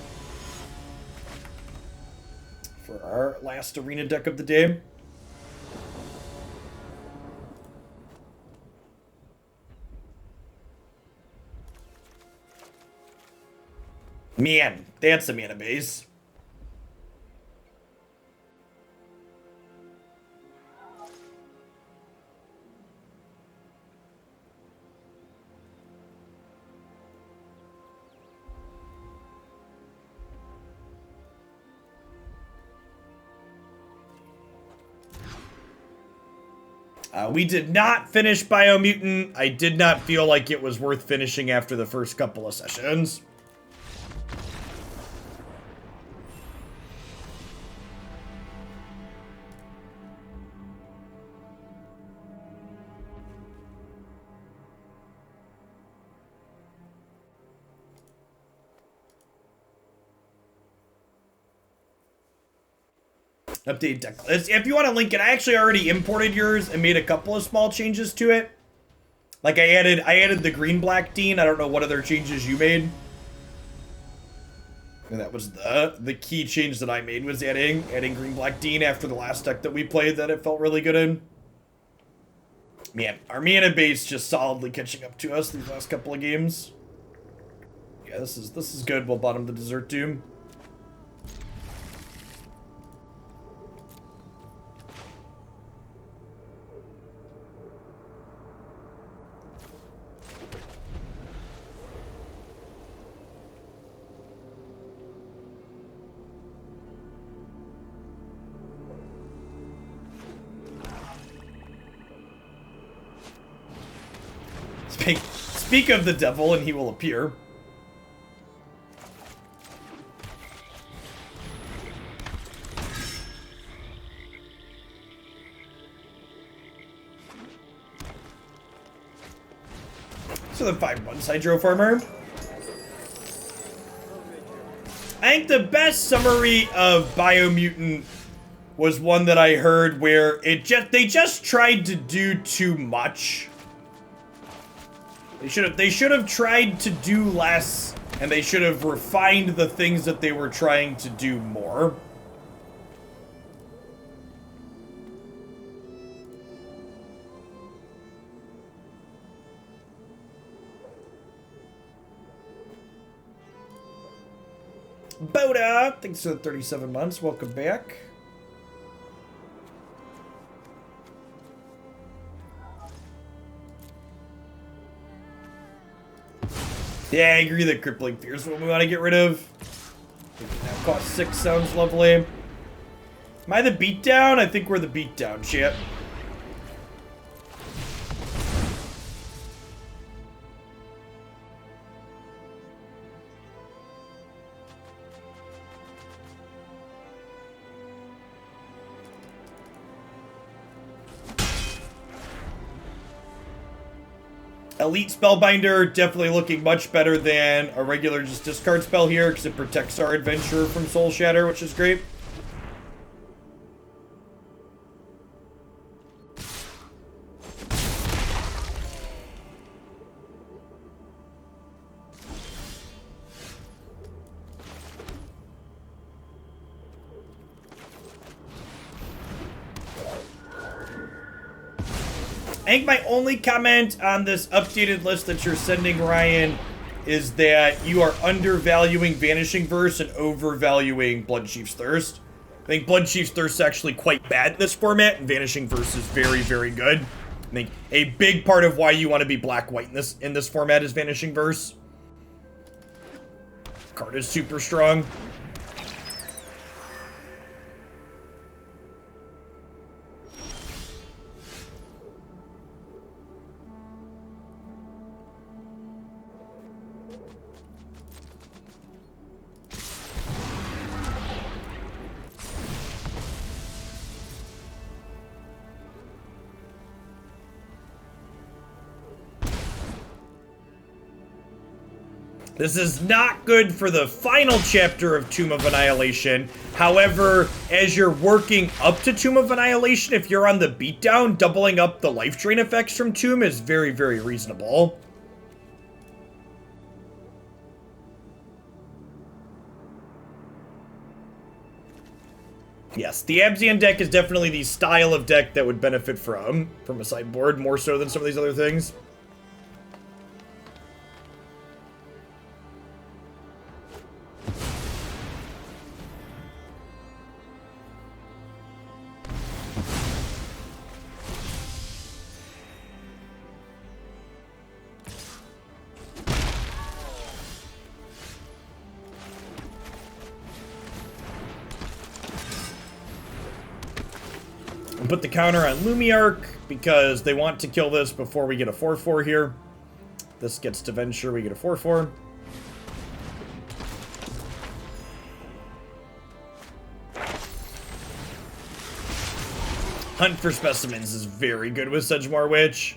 for our last arena deck of the day. Man, that's a mana base. We did not finish Biomutant. I did not feel like it was worth finishing after the first couple of sessions. Update deck list. If you want to link it, I actually already imported yours and made a couple of small changes to it. Like I added the green-black Dean. I don't know what other changes you made. And that was the key change that I made was adding green-black Dean after the last deck that we played that it felt really good in. Man, our mana base just solidly catching up to us these last couple of games. Yeah, this is good. We'll bottom the Desert Doom. like, speak of the devil and he will appear. So the 5-1 Hydro Farmer. I think the best summary of Biomutant was one that I heard where they just tried to do too much. They should have tried to do less, and they should have refined the things that they were trying to do more. Boda, thanks for the 37 months. Welcome back. Yeah, I agree that Crippling Fear is what we want to get rid of. That cost 6 sounds lovely. Am I the beatdown? I think we're the beatdown, chat. Elite Spellbinder, definitely looking much better than a regular just discard spell here, because it protects our adventurer from Soul Shatter, which is great. I think my only comment on this updated list that you're sending, Ryan, is that you are undervaluing Vanishing Verse and overvaluing Bloodchief's Thirst. I think Bloodchief's Thirst is actually quite bad in this format, and Vanishing Verse is very, very good. I think a big part of why you want to be black-white in this format is Vanishing Verse. Card is super strong. This is not good for the final chapter of Tomb of Annihilation. However, as you're working up to Tomb of Annihilation, if you're on the beatdown, doubling up the life drain effects from Tomb is very, very reasonable. Yes, the Abzian deck is definitely the style of deck that would benefit from a sideboard, more so than some of these other things. Put the counter on Luminarch because they want to kill this before we get a 4-4 here. This gets to Venture, we get a 4-4. Hunt for Specimens is very good with Sedgemoor Witch.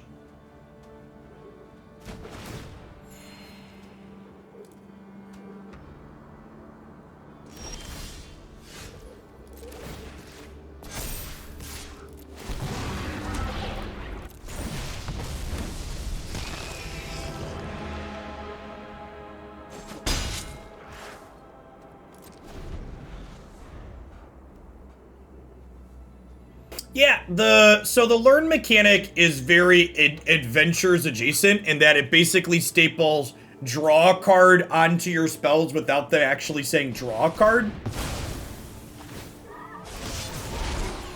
Yeah, so the learn mechanic is very adventures adjacent in that it basically staples draw a card onto your spells without them actually saying draw a card.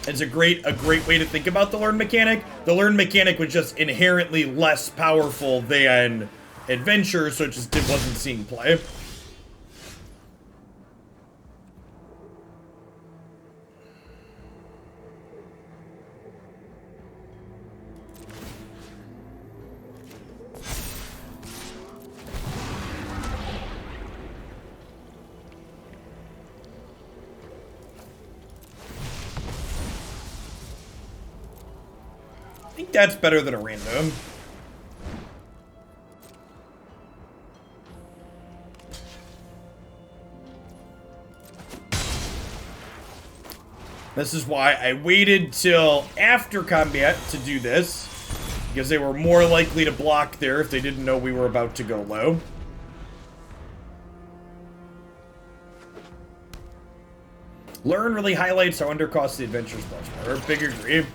It's a great way to think about the learn mechanic. The learn mechanic was just inherently less powerful than adventure, so it just wasn't seeing play. think that's better than a random. This is why I waited till after combat to do this, because they were more likely to block there if they didn't know we were about to go low. Learn really highlights how undercost the adventures much better. Big agree.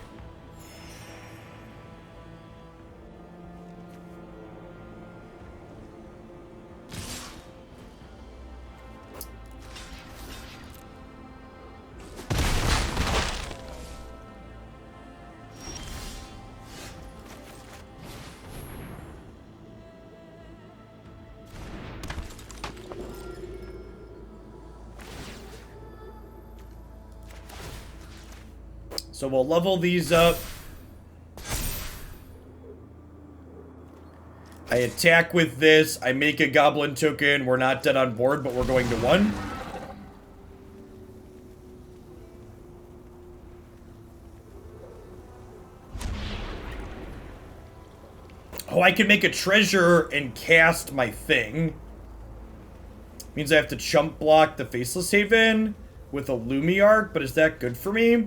So we'll level these up. I attack with this. I make a goblin token. We're not dead on board, but we're going to 1. Oh, I can make a treasure and cast my thing. Means I have to chump block the Faceless Haven with a Luminarch, but is that good for me?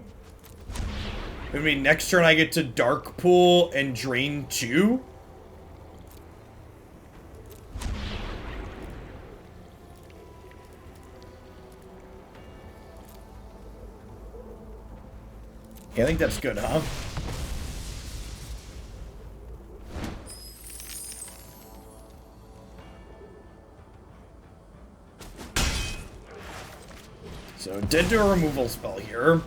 I mean, next turn I get to Dark Pool and Drain 2. Yeah, I think that's good, huh? So, dead to a removal spell here.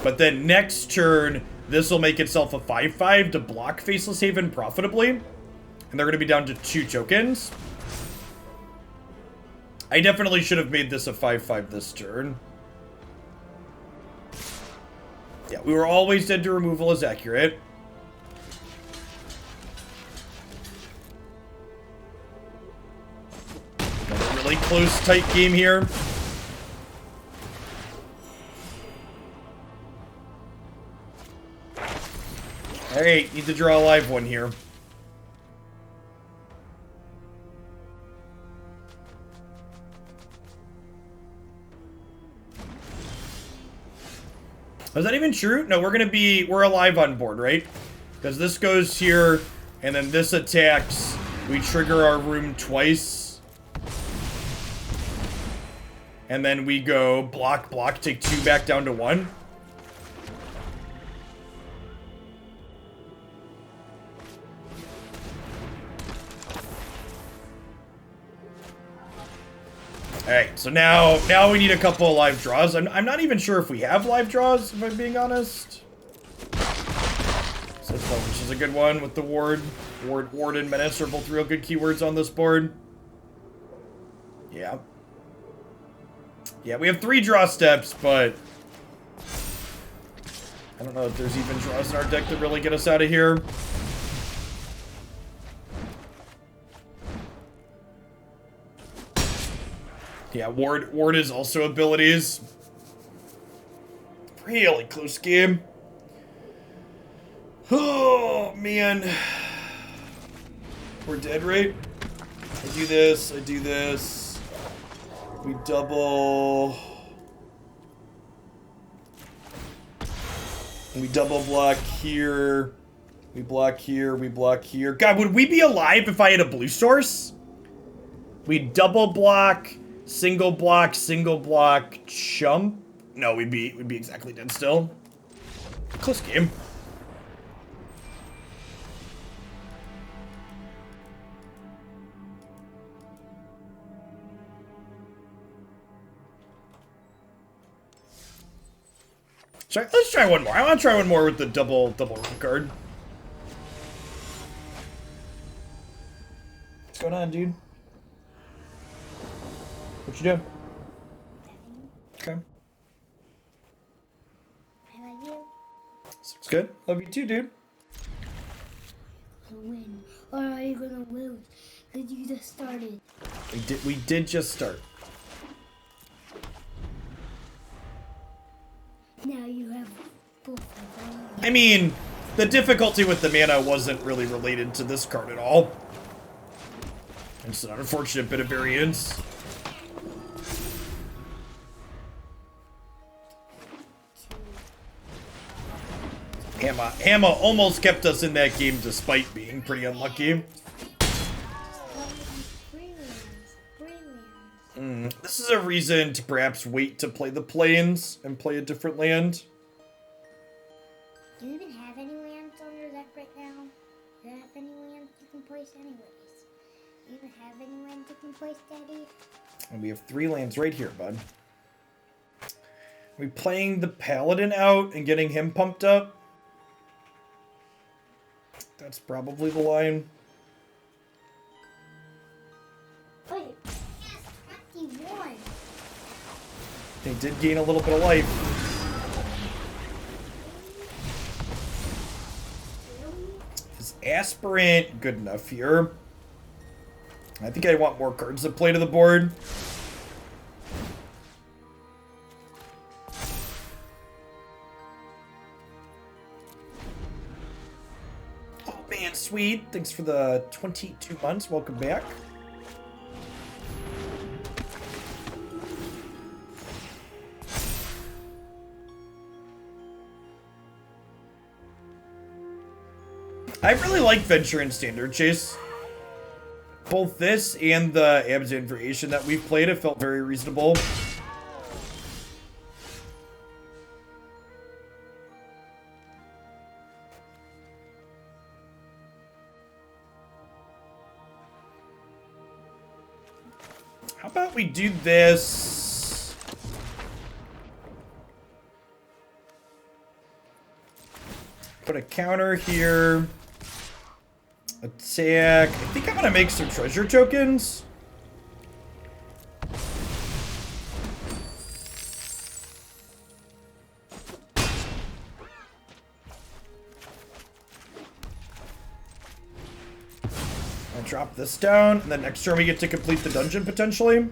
But then next turn, this will make itself a 5/5 to block Faceless Haven profitably. And they're going to be down to 2 tokens. I definitely should have made this a 5/5 this turn. Yeah, we were always dead to removal is accurate. Another really close, tight game here. Alright, need to draw a live one here. Is that even true? No, we're alive on board, right? Because this goes here, and then this attacks. We trigger our room twice. And then we go block, block, take 2 back down to 1. Alright, so now we need a couple of live draws. I'm not even sure if we have live draws, if I'm being honest. So which is a good one with the ward. Ward and Menace are both real good keywords on this board. Yeah. Yeah, we have 3 draw steps, but I don't know if there's even draws in our deck that really get us out of here. Yeah, Ward is also abilities. Really close game. Oh, man. We're dead, right? I do this, I do this. We double. We double block here. We block here, we block here. God, would we be alive if I had a blue source? We double block. Single block, chump. No, we'd be exactly dead still. Close game. Let's try one more. I want to try one more with the double card. What's going on, dude? What you doing? Okay. I love you. Sounds good. Love you too, dude. Win, or are you gonna lose? Because you just started. We did just start. Now you have I mean, the difficulty with the mana wasn't really related to this card at all. It's an unfortunate bit of variance. Hama almost kept us in that game despite being pretty unlucky. This is a reason to perhaps wait to play the plains and play a different land. Do you even have any lands on your deck right now? Do you have any lands you can place anyways? Do you even have any lands you can place, Daddy? And we have 3 lands right here, bud. Are we playing the Paladin out and getting him pumped up? That's probably the line. Wait, yes, 21. They did gain a little bit of life. Is Aspirant good enough here? I think I want more cards to play to the board. Oh man, sweet. Thanks for the 22 months. Welcome back. I really like Venture in Standard Chase. Both this and the Abzan variation that we've played have felt very reasonable. How about we do this? Put a counter here. Attack. I think I'm gonna make some treasure tokens. I'll drop this down, and then next turn we get to complete the dungeon potentially.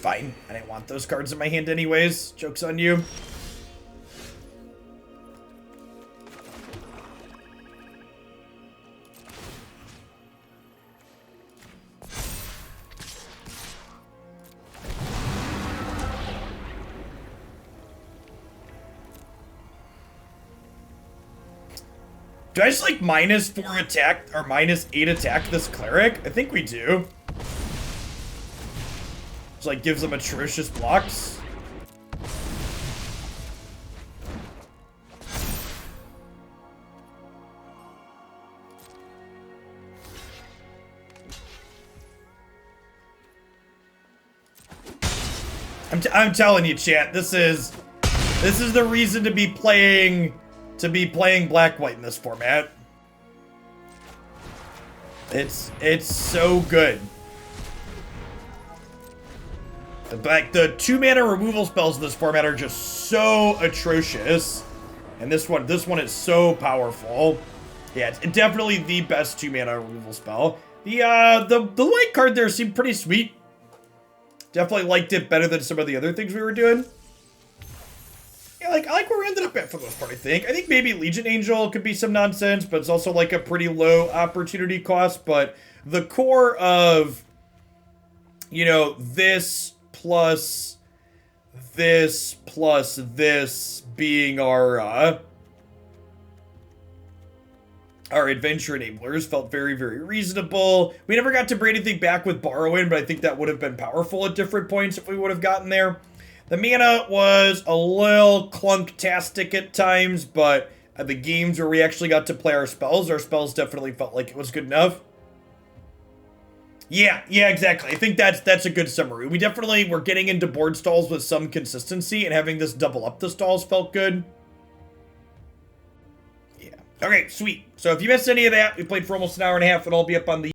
Fine. I didn't want those cards in my hand anyways. Joke's on you. Do I just like -4 attack or -8 attack this cleric? I think we do. Like gives them atrocious blocks. I'm telling you, chat. This is the reason to be playing black-white in this format. It's so good. Like, the 2-mana removal spells in this format are just so atrocious. And this one is so powerful. Yeah, it's definitely the best 2-mana removal spell. The white card there seemed pretty sweet. Definitely liked it better than some of the other things we were doing. Yeah, I like where we ended up at for the most part, I think. I think maybe Legion Angel could be some nonsense, but it's also like a pretty low opportunity cost. But the core of, you know, this plus this being our adventure enablers felt very, very reasonable. We never got to bring anything back with Barrowin, but I think that would have been powerful at different points if we would have gotten there. The mana was a little clunktastic at times, but the games where we actually got to play our spells definitely felt like it was good enough. Yeah, exactly. I think that's a good summary. We definitely were getting into board stalls with some consistency, and having this double up the stalls felt good. Yeah. Okay, sweet. So if you missed any of that, we played for almost an hour and a half. It'll all be up on the